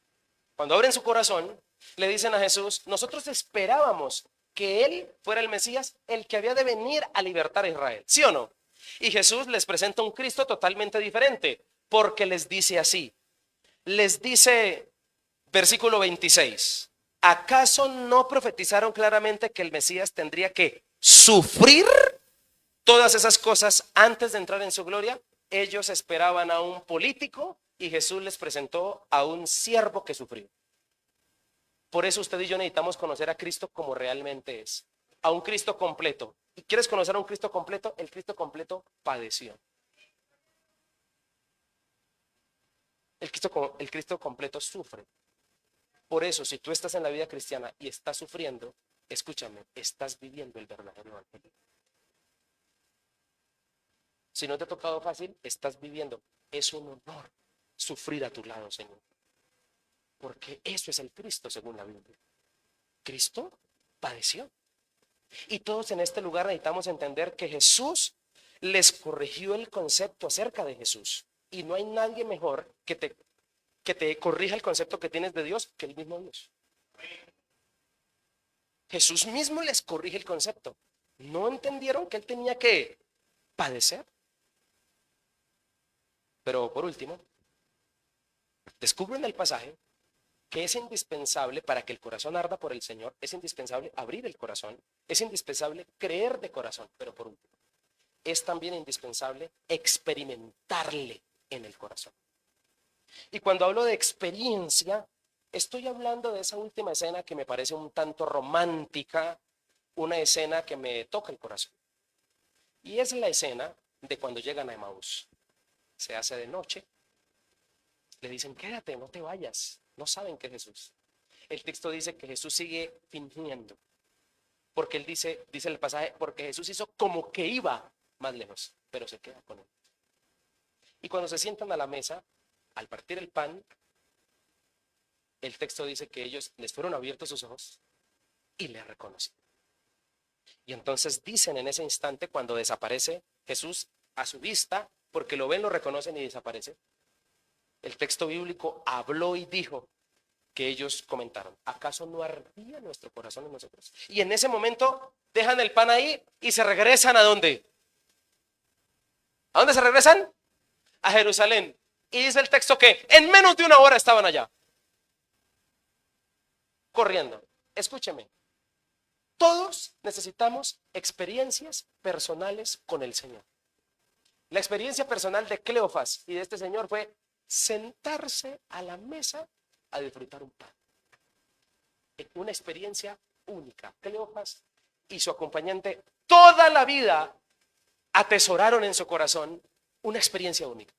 cuando abren su corazón, le dicen a Jesús: nosotros esperábamos que Él fuera el Mesías, el que había de venir a libertar a Israel. ¿Sí o no? Y Jesús les presenta un Cristo totalmente diferente, porque les dice así. Les dice, versículo 26, ¿acaso no profetizaron claramente que el Mesías tendría que sufrir todas esas cosas antes de entrar en su gloria? Ellos esperaban a un político y Jesús les presentó a un siervo que sufrió. Por eso usted y yo necesitamos conocer a Cristo como realmente es, a un Cristo completo. ¿Y quieres conocer a un Cristo completo? El Cristo completo padeció. El Cristo completo sufre. Por eso, si tú estás en la vida cristiana y estás sufriendo, escúchame, estás viviendo el verdadero evangelio. Si no te ha tocado fácil, estás viviendo. Es un honor sufrir a tu lado, Señor. Porque eso es el Cristo según la Biblia. Cristo padeció. Y todos en este lugar necesitamos entender que Jesús les corrigió el concepto acerca de Jesús. Y no hay nadie mejor que te corrija el concepto que tienes de Dios que el mismo Dios. Jesús mismo les corrige el concepto. ¿No entendieron que Él tenía que padecer? Pero por último, descubro en el pasaje que es indispensable para que el corazón arda por el Señor, es indispensable abrir el corazón, es indispensable creer de corazón, pero por último, es también indispensable experimentarle en el corazón. Y cuando hablo de experiencia, estoy hablando de esa última escena que me parece un tanto romántica, una escena que me toca el corazón. Y es la escena de cuando llegan a Emaús. Se hace de noche, le dicen: quédate, no te vayas. No saben que es Jesús. El texto dice que Jesús sigue fingiendo, porque él dice el pasaje, porque Jesús hizo como que iba más lejos, pero se queda con él. Y cuando se sientan a la mesa, al partir el pan, el texto dice que ellos les fueron abiertos sus ojos y le reconocieron. Y entonces dicen en ese instante, cuando desaparece Jesús a su vista, porque lo ven, lo reconocen y desaparece, el texto bíblico habló y dijo que ellos comentaron: ¿acaso no ardía nuestro corazón en nosotros? Y en ese momento dejan el pan ahí y se regresan ¿a dónde? ¿A dónde se regresan? A Jerusalén. Y dice el texto que en menos de una hora estaban allá, corriendo. Escúcheme, todos necesitamos experiencias personales con el Señor. La experiencia personal de Cleofas y de este señor fue sentarse a la mesa a disfrutar un pan. Una experiencia única. Cleofas y su acompañante toda la vida atesoraron en su corazón una experiencia única.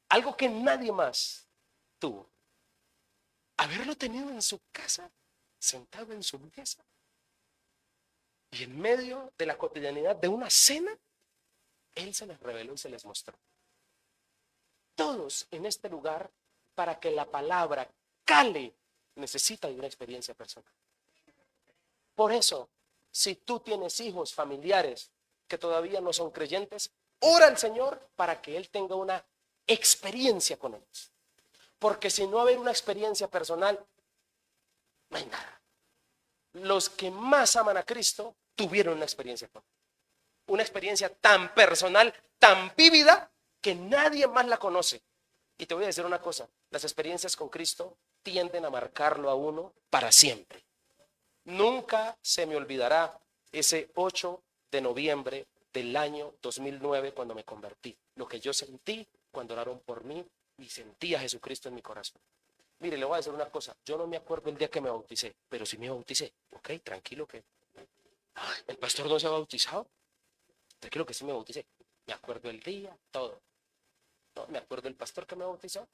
Algo que nadie más tuvo. Haberlo tenido en su casa, sentado en su mesa. Y en medio de la cotidianidad de una cena, Él se les reveló y se les mostró. Todos en este lugar, para que la palabra cale, necesita de una experiencia personal. Por eso, si tú tienes hijos, familiares que todavía no son creyentes, ora al Señor para que Él tenga una experiencia con ellos. Porque si no haber una experiencia personal, no hay nada. Los que más aman a Cristo tuvieron una experiencia con Él. Una experiencia tan personal, tan vívida, que nadie más la conoce. Y te voy a decir una cosa, las experiencias con Cristo tienden a marcarlo a uno para siempre. Nunca se me olvidará ese 8 de noviembre del año 2009 cuando me convertí. Lo que yo sentí cuando oraron por mí y sentí a Jesucristo en mi corazón. Mire, le voy a decir una cosa, yo no me acuerdo el día que me bauticé, pero sí me bauticé. Ok, tranquilo que el pastor no se ha bautizado. Tranquilo que sí me bauticé. Me acuerdo el día, todo. No me acuerdo el pastor que me bautizó,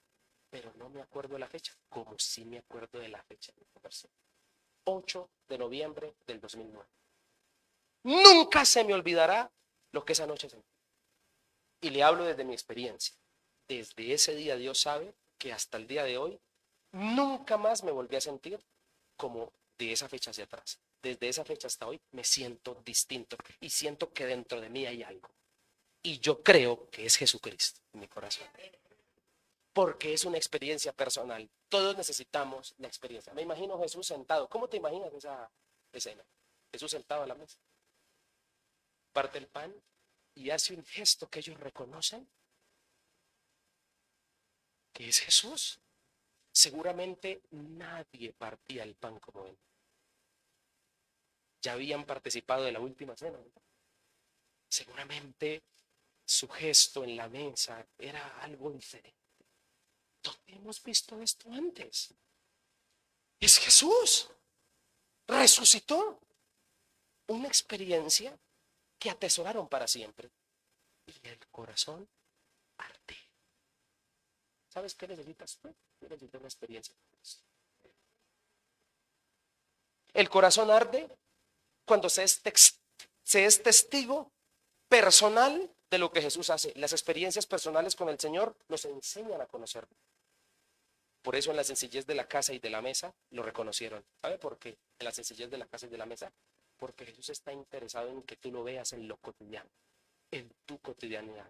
pero no me acuerdo la fecha, como sí me acuerdo de la fecha de mi conversión. 8 de noviembre del 2009. Nunca se me olvidará lo que esa noche sentí. Y le hablo desde mi experiencia. Desde ese día Dios sabe que hasta el día de hoy nunca más me volví a sentir como de esa fecha hacia atrás. Desde esa fecha hasta hoy me siento distinto y siento que dentro de mí hay algo. Y yo creo que es Jesucristo en mi corazón. Porque es una experiencia personal. Todos necesitamos la experiencia. Me imagino Jesús sentado. ¿Cómo te imaginas esa escena? Jesús sentado a la mesa. Parte el pan y hace un gesto que ellos reconocen que es Jesús. Seguramente nadie partía el pan como él. Ya habían participado de la última cena, ¿no? Seguramente su gesto en la mesa era algo diferente. ¿Dónde hemos visto esto antes? Es Jesús. Resucitó. Una experiencia que atesoraron para siempre. Y el corazón arde. ¿Sabes qué necesitas tú? Yo necesito una experiencia. El corazón arde cuando se es testigo personal de lo que Jesús hace. Las experiencias personales con el Señor nos enseñan a conocerlo. Por eso en la sencillez de la casa y de la mesa lo reconocieron. ¿Sabe por qué? En la sencillez de la casa y de la mesa. Porque Jesús está interesado en que tú lo veas en lo cotidiano, en tu cotidianidad.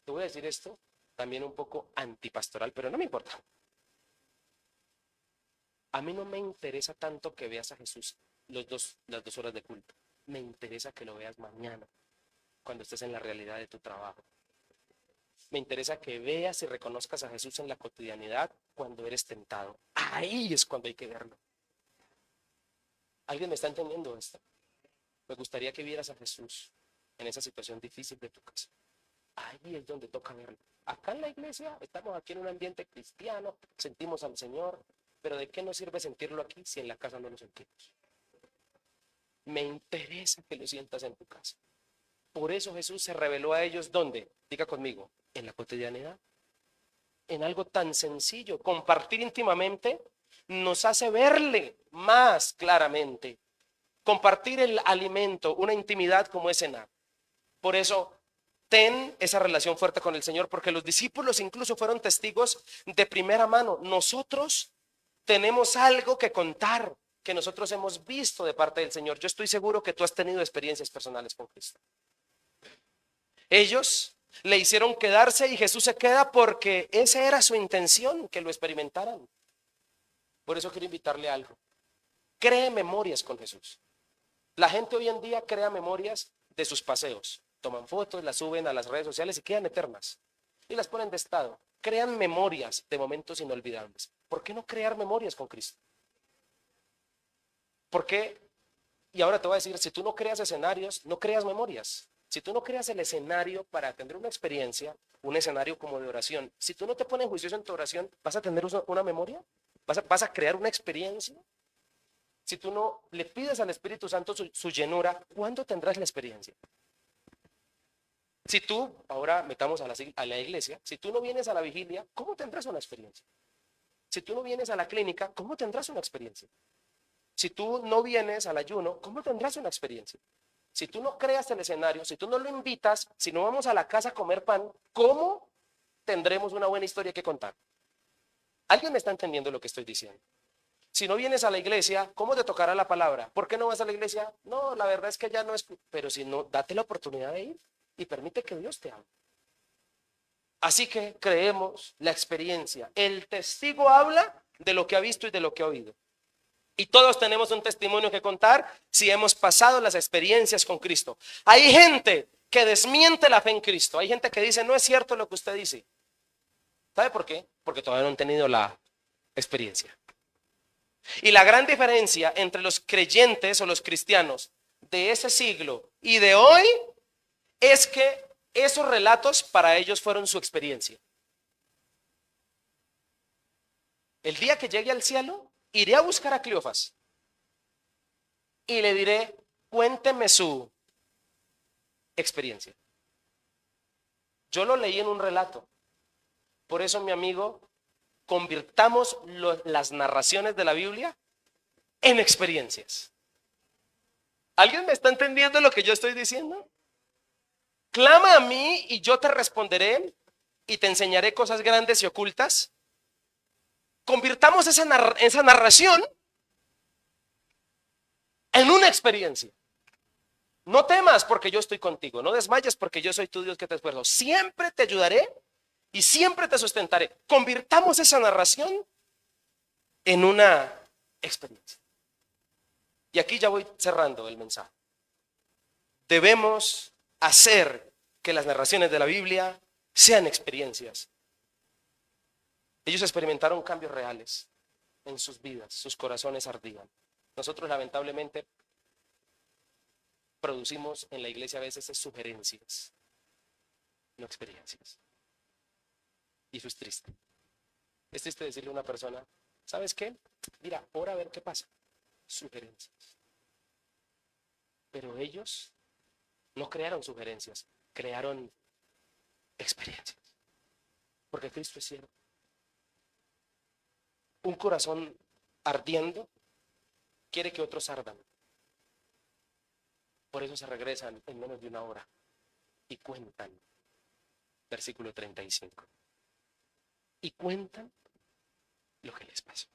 Te voy a decir esto también un poco antipastoral, pero no me importa. A mí no me interesa tanto que veas a Jesús las 2 horas de culto. Me interesa que lo veas mañana, cuando estés en la realidad de tu trabajo. Me interesa que veas y reconozcas a Jesús en la cotidianidad cuando eres tentado. Ahí es cuando hay que verlo. ¿Alguien me está entendiendo esto? Me gustaría que vieras a Jesús en esa situación difícil de tu casa. Ahí es donde toca verlo. Acá en la iglesia estamos aquí en un ambiente cristiano, sentimos al Señor, pero ¿de qué nos sirve sentirlo aquí si en la casa no lo sentimos? Me interesa que lo sientas en tu casa. Por eso Jesús se reveló a ellos, ¿dónde? Diga conmigo, en la cotidianidad. En algo tan sencillo, compartir íntimamente nos hace verle más claramente. Compartir el alimento, una intimidad como es cenar. Por eso, ten esa relación fuerte con el Señor, porque los discípulos incluso fueron testigos de primera mano. Nosotros tenemos algo que contar, que nosotros hemos visto de parte del Señor. Yo estoy seguro que tú has tenido experiencias personales con Cristo. Ellos le hicieron quedarse y Jesús se queda porque esa era su intención, que lo experimentaran. Por eso quiero invitarle a algo. Cree memorias con Jesús. La gente hoy en día crea memorias de sus paseos. Toman fotos, las suben a las redes sociales y quedan eternas. Y las ponen de estado. Crean memorias de momentos inolvidables. ¿Por qué no crear memorias con Cristo? ¿Por qué? Y ahora te voy a decir, si tú no creas escenarios, no creas memorias. Si tú no creas el escenario para tener una experiencia, un escenario como de oración, si tú no te pones juicioso en tu oración, ¿vas a tener una memoria? ¿Vas a crear una experiencia? Si tú no le pides al Espíritu Santo su llenura, ¿cuándo tendrás la experiencia? Si tú, ahora metamos a la iglesia, si tú no vienes a la vigilia, ¿cómo tendrás una experiencia? Si tú no vienes a la clínica, ¿cómo tendrás una experiencia? Si tú no vienes al ayuno, ¿cómo tendrás una experiencia? Si tú no creas el escenario, si tú no lo invitas, si no vamos a la casa a comer pan, ¿cómo tendremos una buena historia que contar? ¿Alguien me está entendiendo lo que estoy diciendo? Si no vienes a la iglesia, ¿cómo te tocará la palabra? ¿Por qué no vas a la iglesia? No, la verdad es que ya no es, pero si no, date la oportunidad de ir y permite que Dios te hable. Así que creemos la experiencia. El testigo habla de lo que ha visto y de lo que ha oído. Y todos tenemos un testimonio que contar si hemos pasado las experiencias con Cristo. Hay gente que desmiente la fe en Cristo. Hay gente que dice, no es cierto lo que usted dice. ¿Sabe por qué? Porque todavía no han tenido la experiencia. Y la gran diferencia entre los creyentes o los cristianos de ese siglo y de hoy es que esos relatos para ellos fueron su experiencia. El día que llegue al cielo, iré a buscar a Cleofas y le diré, cuénteme su experiencia. Yo lo leí en un relato. Por eso, mi amigo, convirtamos las narraciones de la Biblia en experiencias. ¿Alguien me está entendiendo lo que yo estoy diciendo? Clama a mí y yo te responderé y te enseñaré cosas grandes y ocultas. Convirtamos esa narración en una experiencia. No temas porque yo estoy contigo, no desmayes porque yo soy tu Dios que te esfuerzo. Siempre te ayudaré y siempre te sustentaré. Convirtamos esa narración en una experiencia. Y aquí ya voy cerrando el mensaje. Debemos hacer que las narraciones de la Biblia sean experiencias. Ellos experimentaron cambios reales en sus vidas, sus corazones ardían. Nosotros lamentablemente producimos en la iglesia a veces sugerencias, no experiencias. Y eso es triste. Es triste decirle a una persona, ¿sabes qué? Mira, ora a ver qué pasa. Sugerencias. Pero ellos no crearon sugerencias, crearon experiencias. Porque Cristo es cielo. Un corazón ardiendo quiere que otros ardan. Por eso se regresan en menos de una hora y cuentan. Versículo 35. Y cuentan lo que les pasó.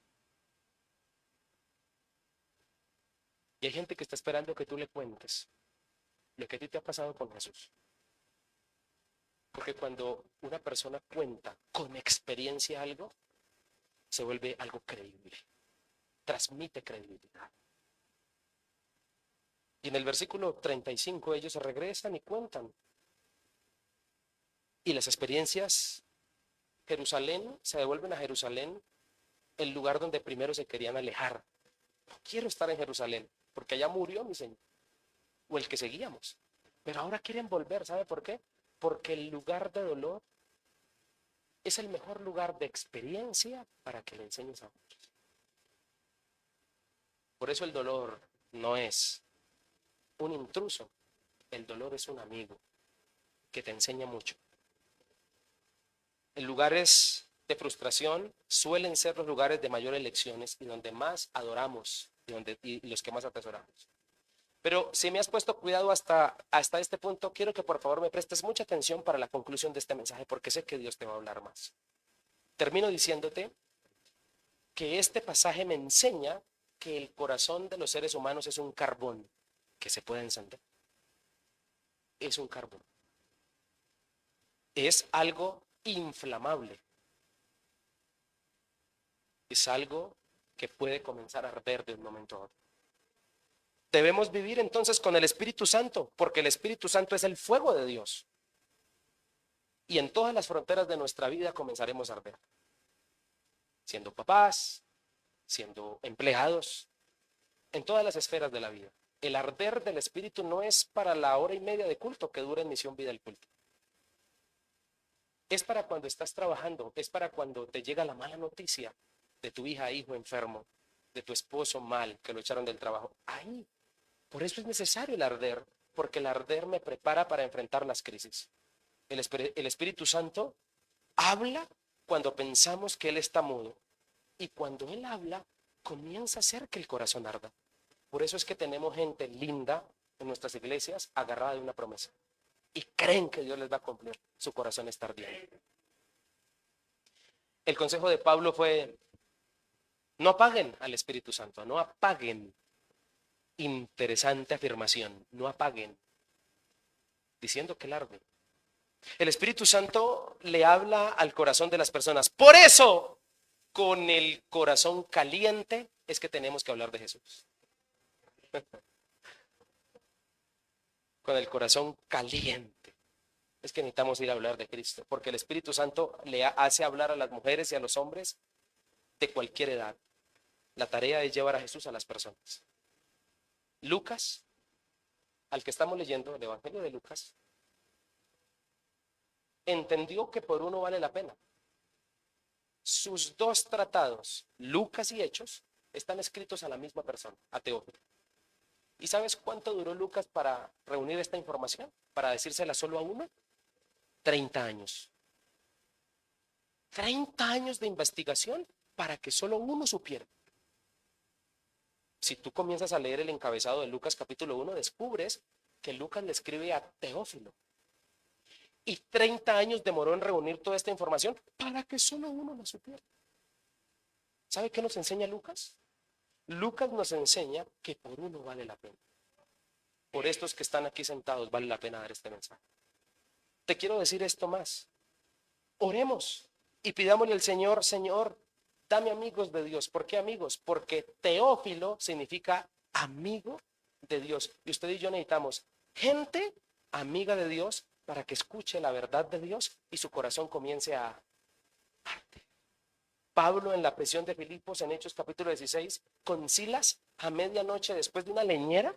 Y hay gente que está esperando que tú le cuentes lo que a ti te ha pasado con Jesús. Porque cuando una persona cuenta con experiencia algo, se vuelve algo creíble. Transmite credibilidad. Y en el versículo 35 ellos se regresan y cuentan. Y las experiencias, Jerusalén, se devuelven a Jerusalén, el lugar donde primero se querían alejar. No quiero estar en Jerusalén, porque allá murió mi Señor, o el que seguíamos. Pero ahora quieren volver, ¿sabe por qué? Porque el lugar de dolor es el mejor lugar de experiencia para que le enseñes a otros. Por eso el dolor no es un intruso, el dolor es un amigo que te enseña mucho. En lugares de frustración suelen ser los lugares de mayores lecciones y donde más adoramos y los que más atesoramos. Pero si me has puesto cuidado hasta este punto, quiero que por favor me prestes mucha atención para la conclusión de este mensaje, porque sé que Dios te va a hablar más. Termino diciéndote que este pasaje me enseña que el corazón de los seres humanos es un carbón que se puede encender. Es un carbón. Es algo inflamable. Es algo que puede comenzar a arder de un momento a otro. Debemos vivir entonces con el Espíritu Santo, porque el Espíritu Santo es el fuego de Dios. Y en todas las fronteras de nuestra vida comenzaremos a arder. Siendo papás, siendo empleados, en todas las esferas de la vida. El arder del Espíritu no es para la hora y media de culto que dura en Misión Vida el Culto. Es para cuando estás trabajando, es para cuando te llega la mala noticia de tu hija, hijo enfermo, de tu esposo mal, que lo echaron del trabajo. Ahí. Por eso es necesario el arder, porque el arder me prepara para enfrentar las crisis. El Espíritu Santo habla cuando pensamos que Él está mudo. Y cuando Él habla, comienza a hacer que el corazón arda. Por eso es que tenemos gente linda en nuestras iglesias agarrada de una promesa y creen que Dios les va a cumplir. Su corazón está ardiendo. El consejo de Pablo fue: no apaguen al Espíritu Santo, no apaguen. Interesante afirmación, no apaguen, diciendo que él arde. El Espíritu Santo le habla al corazón de las personas. Por eso, con el corazón caliente es que tenemos que hablar de Jesús. Con el corazón caliente es que necesitamos ir a hablar de Cristo, porque el Espíritu Santo le hace hablar a las mujeres y a los hombres de cualquier edad. La tarea es llevar a Jesús a las personas. Lucas, al que estamos leyendo, el Evangelio de Lucas, entendió que por uno vale la pena. Sus dos tratados, Lucas y Hechos, están escritos a la misma persona, a Teófilo. ¿Y sabes cuánto duró Lucas para reunir esta información? Para decírsela solo a uno. 30 años. 30 años de investigación para que solo uno supiera. Si tú comienzas a leer el encabezado de Lucas capítulo 1, descubres que Lucas le escribe a Teófilo. Y 30 años demoró en reunir toda esta información para que solo uno la supiera. ¿Sabe qué nos enseña Lucas? Lucas nos enseña que por uno vale la pena. Por estos que están aquí sentados vale la pena dar este mensaje. Te quiero decir esto más. Oremos y pidámosle al Señor: Señor, dame amigos de Dios. ¿Por qué amigos? Porque Teófilo significa amigo de Dios. Y usted y yo necesitamos gente amiga de Dios para que escuche la verdad de Dios y su corazón comience a arder. Pablo en la prisión de Filipos, en Hechos capítulo 16, con Silas, a medianoche después de una leñera,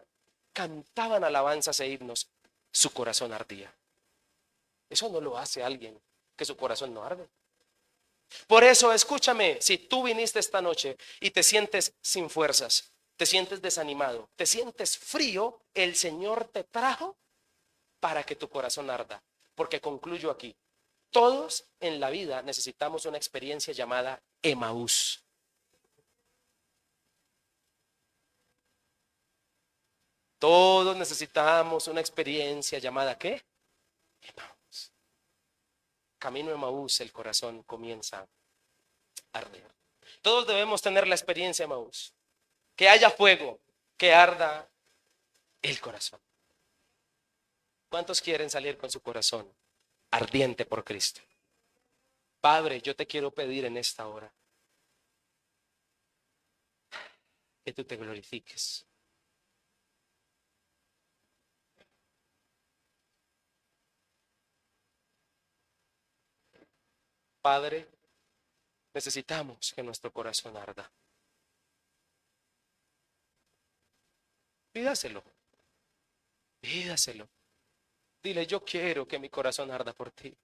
cantaban alabanzas e himnos. Su corazón ardía. Eso no lo hace alguien que su corazón no arde. Por eso, escúchame, si tú viniste esta noche y te sientes sin fuerzas, te sientes desanimado, te sientes frío, el Señor te trajo para que tu corazón arda. Porque concluyo aquí: todos en la vida necesitamos una experiencia llamada Emaús. Todos necesitamos una experiencia llamada ¿qué? Emaús. Camino a Emaús, el corazón comienza a arder. Todos debemos tener la experiencia Emaús. Que haya fuego, que arda el corazón. ¿Cuántos quieren salir con su corazón ardiente por Cristo? Padre, yo te quiero pedir en esta hora que tú te glorifiques. Padre, necesitamos que nuestro corazón arda. Pídaselo, pídaselo. Dile: yo quiero que mi corazón arda por ti.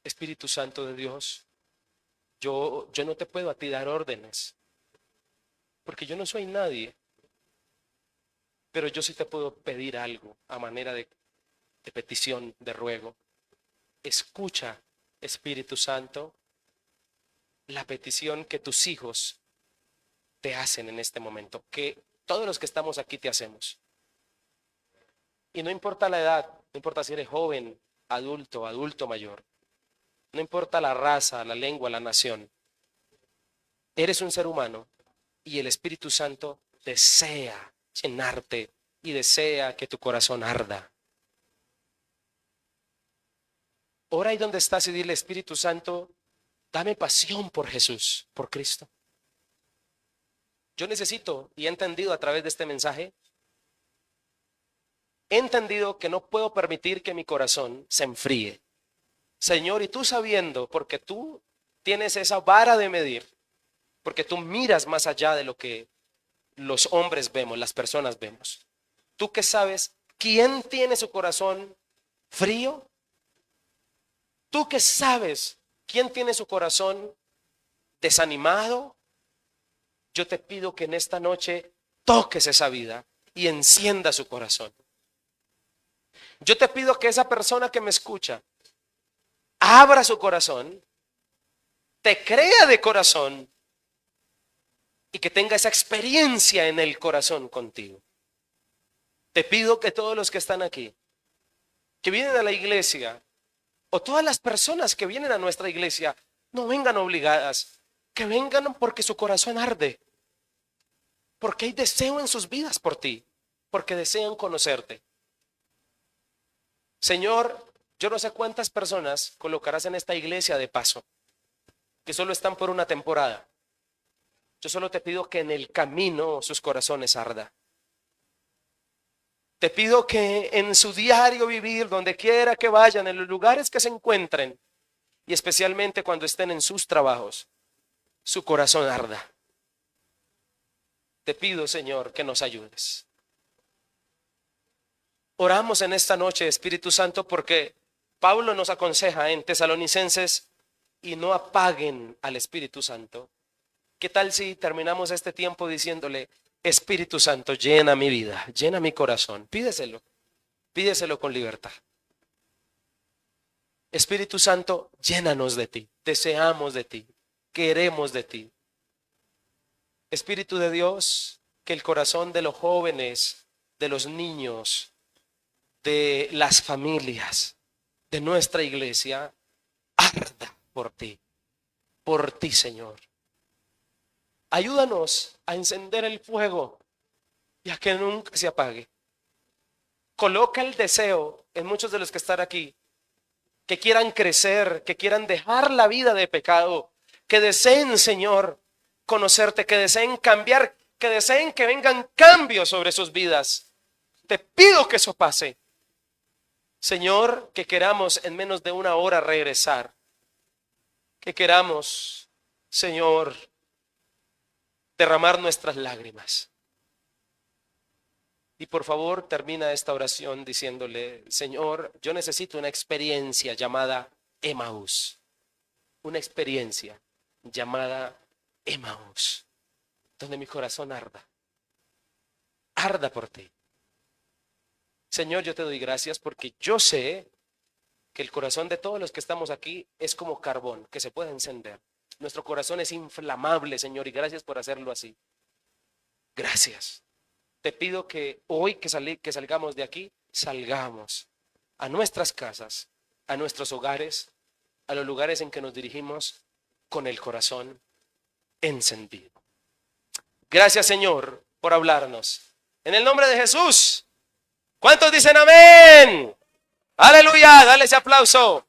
Espíritu Santo de Dios, yo no te puedo a ti dar órdenes, porque yo no soy nadie, pero yo sí te puedo pedir algo a manera de petición, de ruego. Escucha, Espíritu Santo, la petición que tus hijos te hacen en este momento, que todos los que estamos aquí te hacemos. Y no importa la edad, no importa si eres joven, adulto, adulto mayor, no importa la raza, la lengua, la nación, eres un ser humano y el Espíritu Santo desea llenarte y desea que tu corazón arda. Ora ahí donde estás y dile: Espíritu Santo, dame pasión por Jesús, por Cristo. Yo necesito, y he entendido a través de este mensaje, he entendido que no puedo permitir que mi corazón se enfríe. Señor, y tú sabiendo, porque tú tienes esa vara de medir, porque tú miras más allá de lo que los hombres vemos, las personas vemos. Tú que sabes quién tiene su corazón frío, tú que sabes quién tiene su corazón desanimado, yo te pido que en esta noche toques esa vida y encienda su corazón. Yo te pido que esa persona que me escucha abra su corazón, te crea de corazón y que tenga esa experiencia en el corazón contigo. Te pido que todos los que están aquí, que vienen a la iglesia, o todas las personas que vienen a nuestra iglesia, no vengan obligadas, que vengan porque su corazón arde, porque hay deseo en sus vidas por ti, porque desean conocerte. Señor, yo no sé cuántas personas colocarás en esta iglesia de paso, que solo están por una temporada. Yo solo te pido que en el camino sus corazones ardan. Te pido que en su diario vivir, donde quiera que vayan, en los lugares que se encuentren, y especialmente cuando estén en sus trabajos, su corazón arda. Te pido, Señor, que nos ayudes. Oramos en esta noche, Espíritu Santo, porque Pablo nos aconseja en Tesalonicenses, y no apaguen al Espíritu Santo. ¿Qué tal si terminamos este tiempo diciéndole: Espíritu Santo, llena mi vida, llena mi corazón? Pídeselo con libertad. Espíritu Santo, llénanos de ti, deseamos de ti, queremos de ti. Espíritu de Dios, que el corazón de los jóvenes, de los niños, de las familias, de nuestra iglesia, arda por ti, Señor. Ayúdanos a encender el fuego y a que nunca se apague. Coloca el deseo en muchos de los que están aquí, que quieran crecer, que quieran dejar la vida de pecado, que deseen, Señor, conocerte, que deseen cambiar, que deseen que vengan cambios sobre sus vidas. Te pido que eso pase. Señor, que queramos en menos de una hora regresar. Que queramos, Señor, derramar nuestras lágrimas. Y por favor, termina esta oración diciéndole: Señor, yo necesito una experiencia llamada Emaús. Una experiencia llamada Emaús, donde mi corazón arda. Arda por ti. Señor, yo te doy gracias porque yo sé que el corazón de todos los que estamos aquí es como carbón, que se puede encender. Nuestro corazón es inflamable, Señor, y gracias por hacerlo así. Gracias. Te pido que hoy que salgamos de aquí, salgamos a nuestras casas, a nuestros hogares, a los lugares en que nos dirigimos con el corazón encendido. Gracias, Señor, por hablarnos. En el nombre de Jesús. ¿Cuántos dicen amén? Aleluya, dale ese aplauso.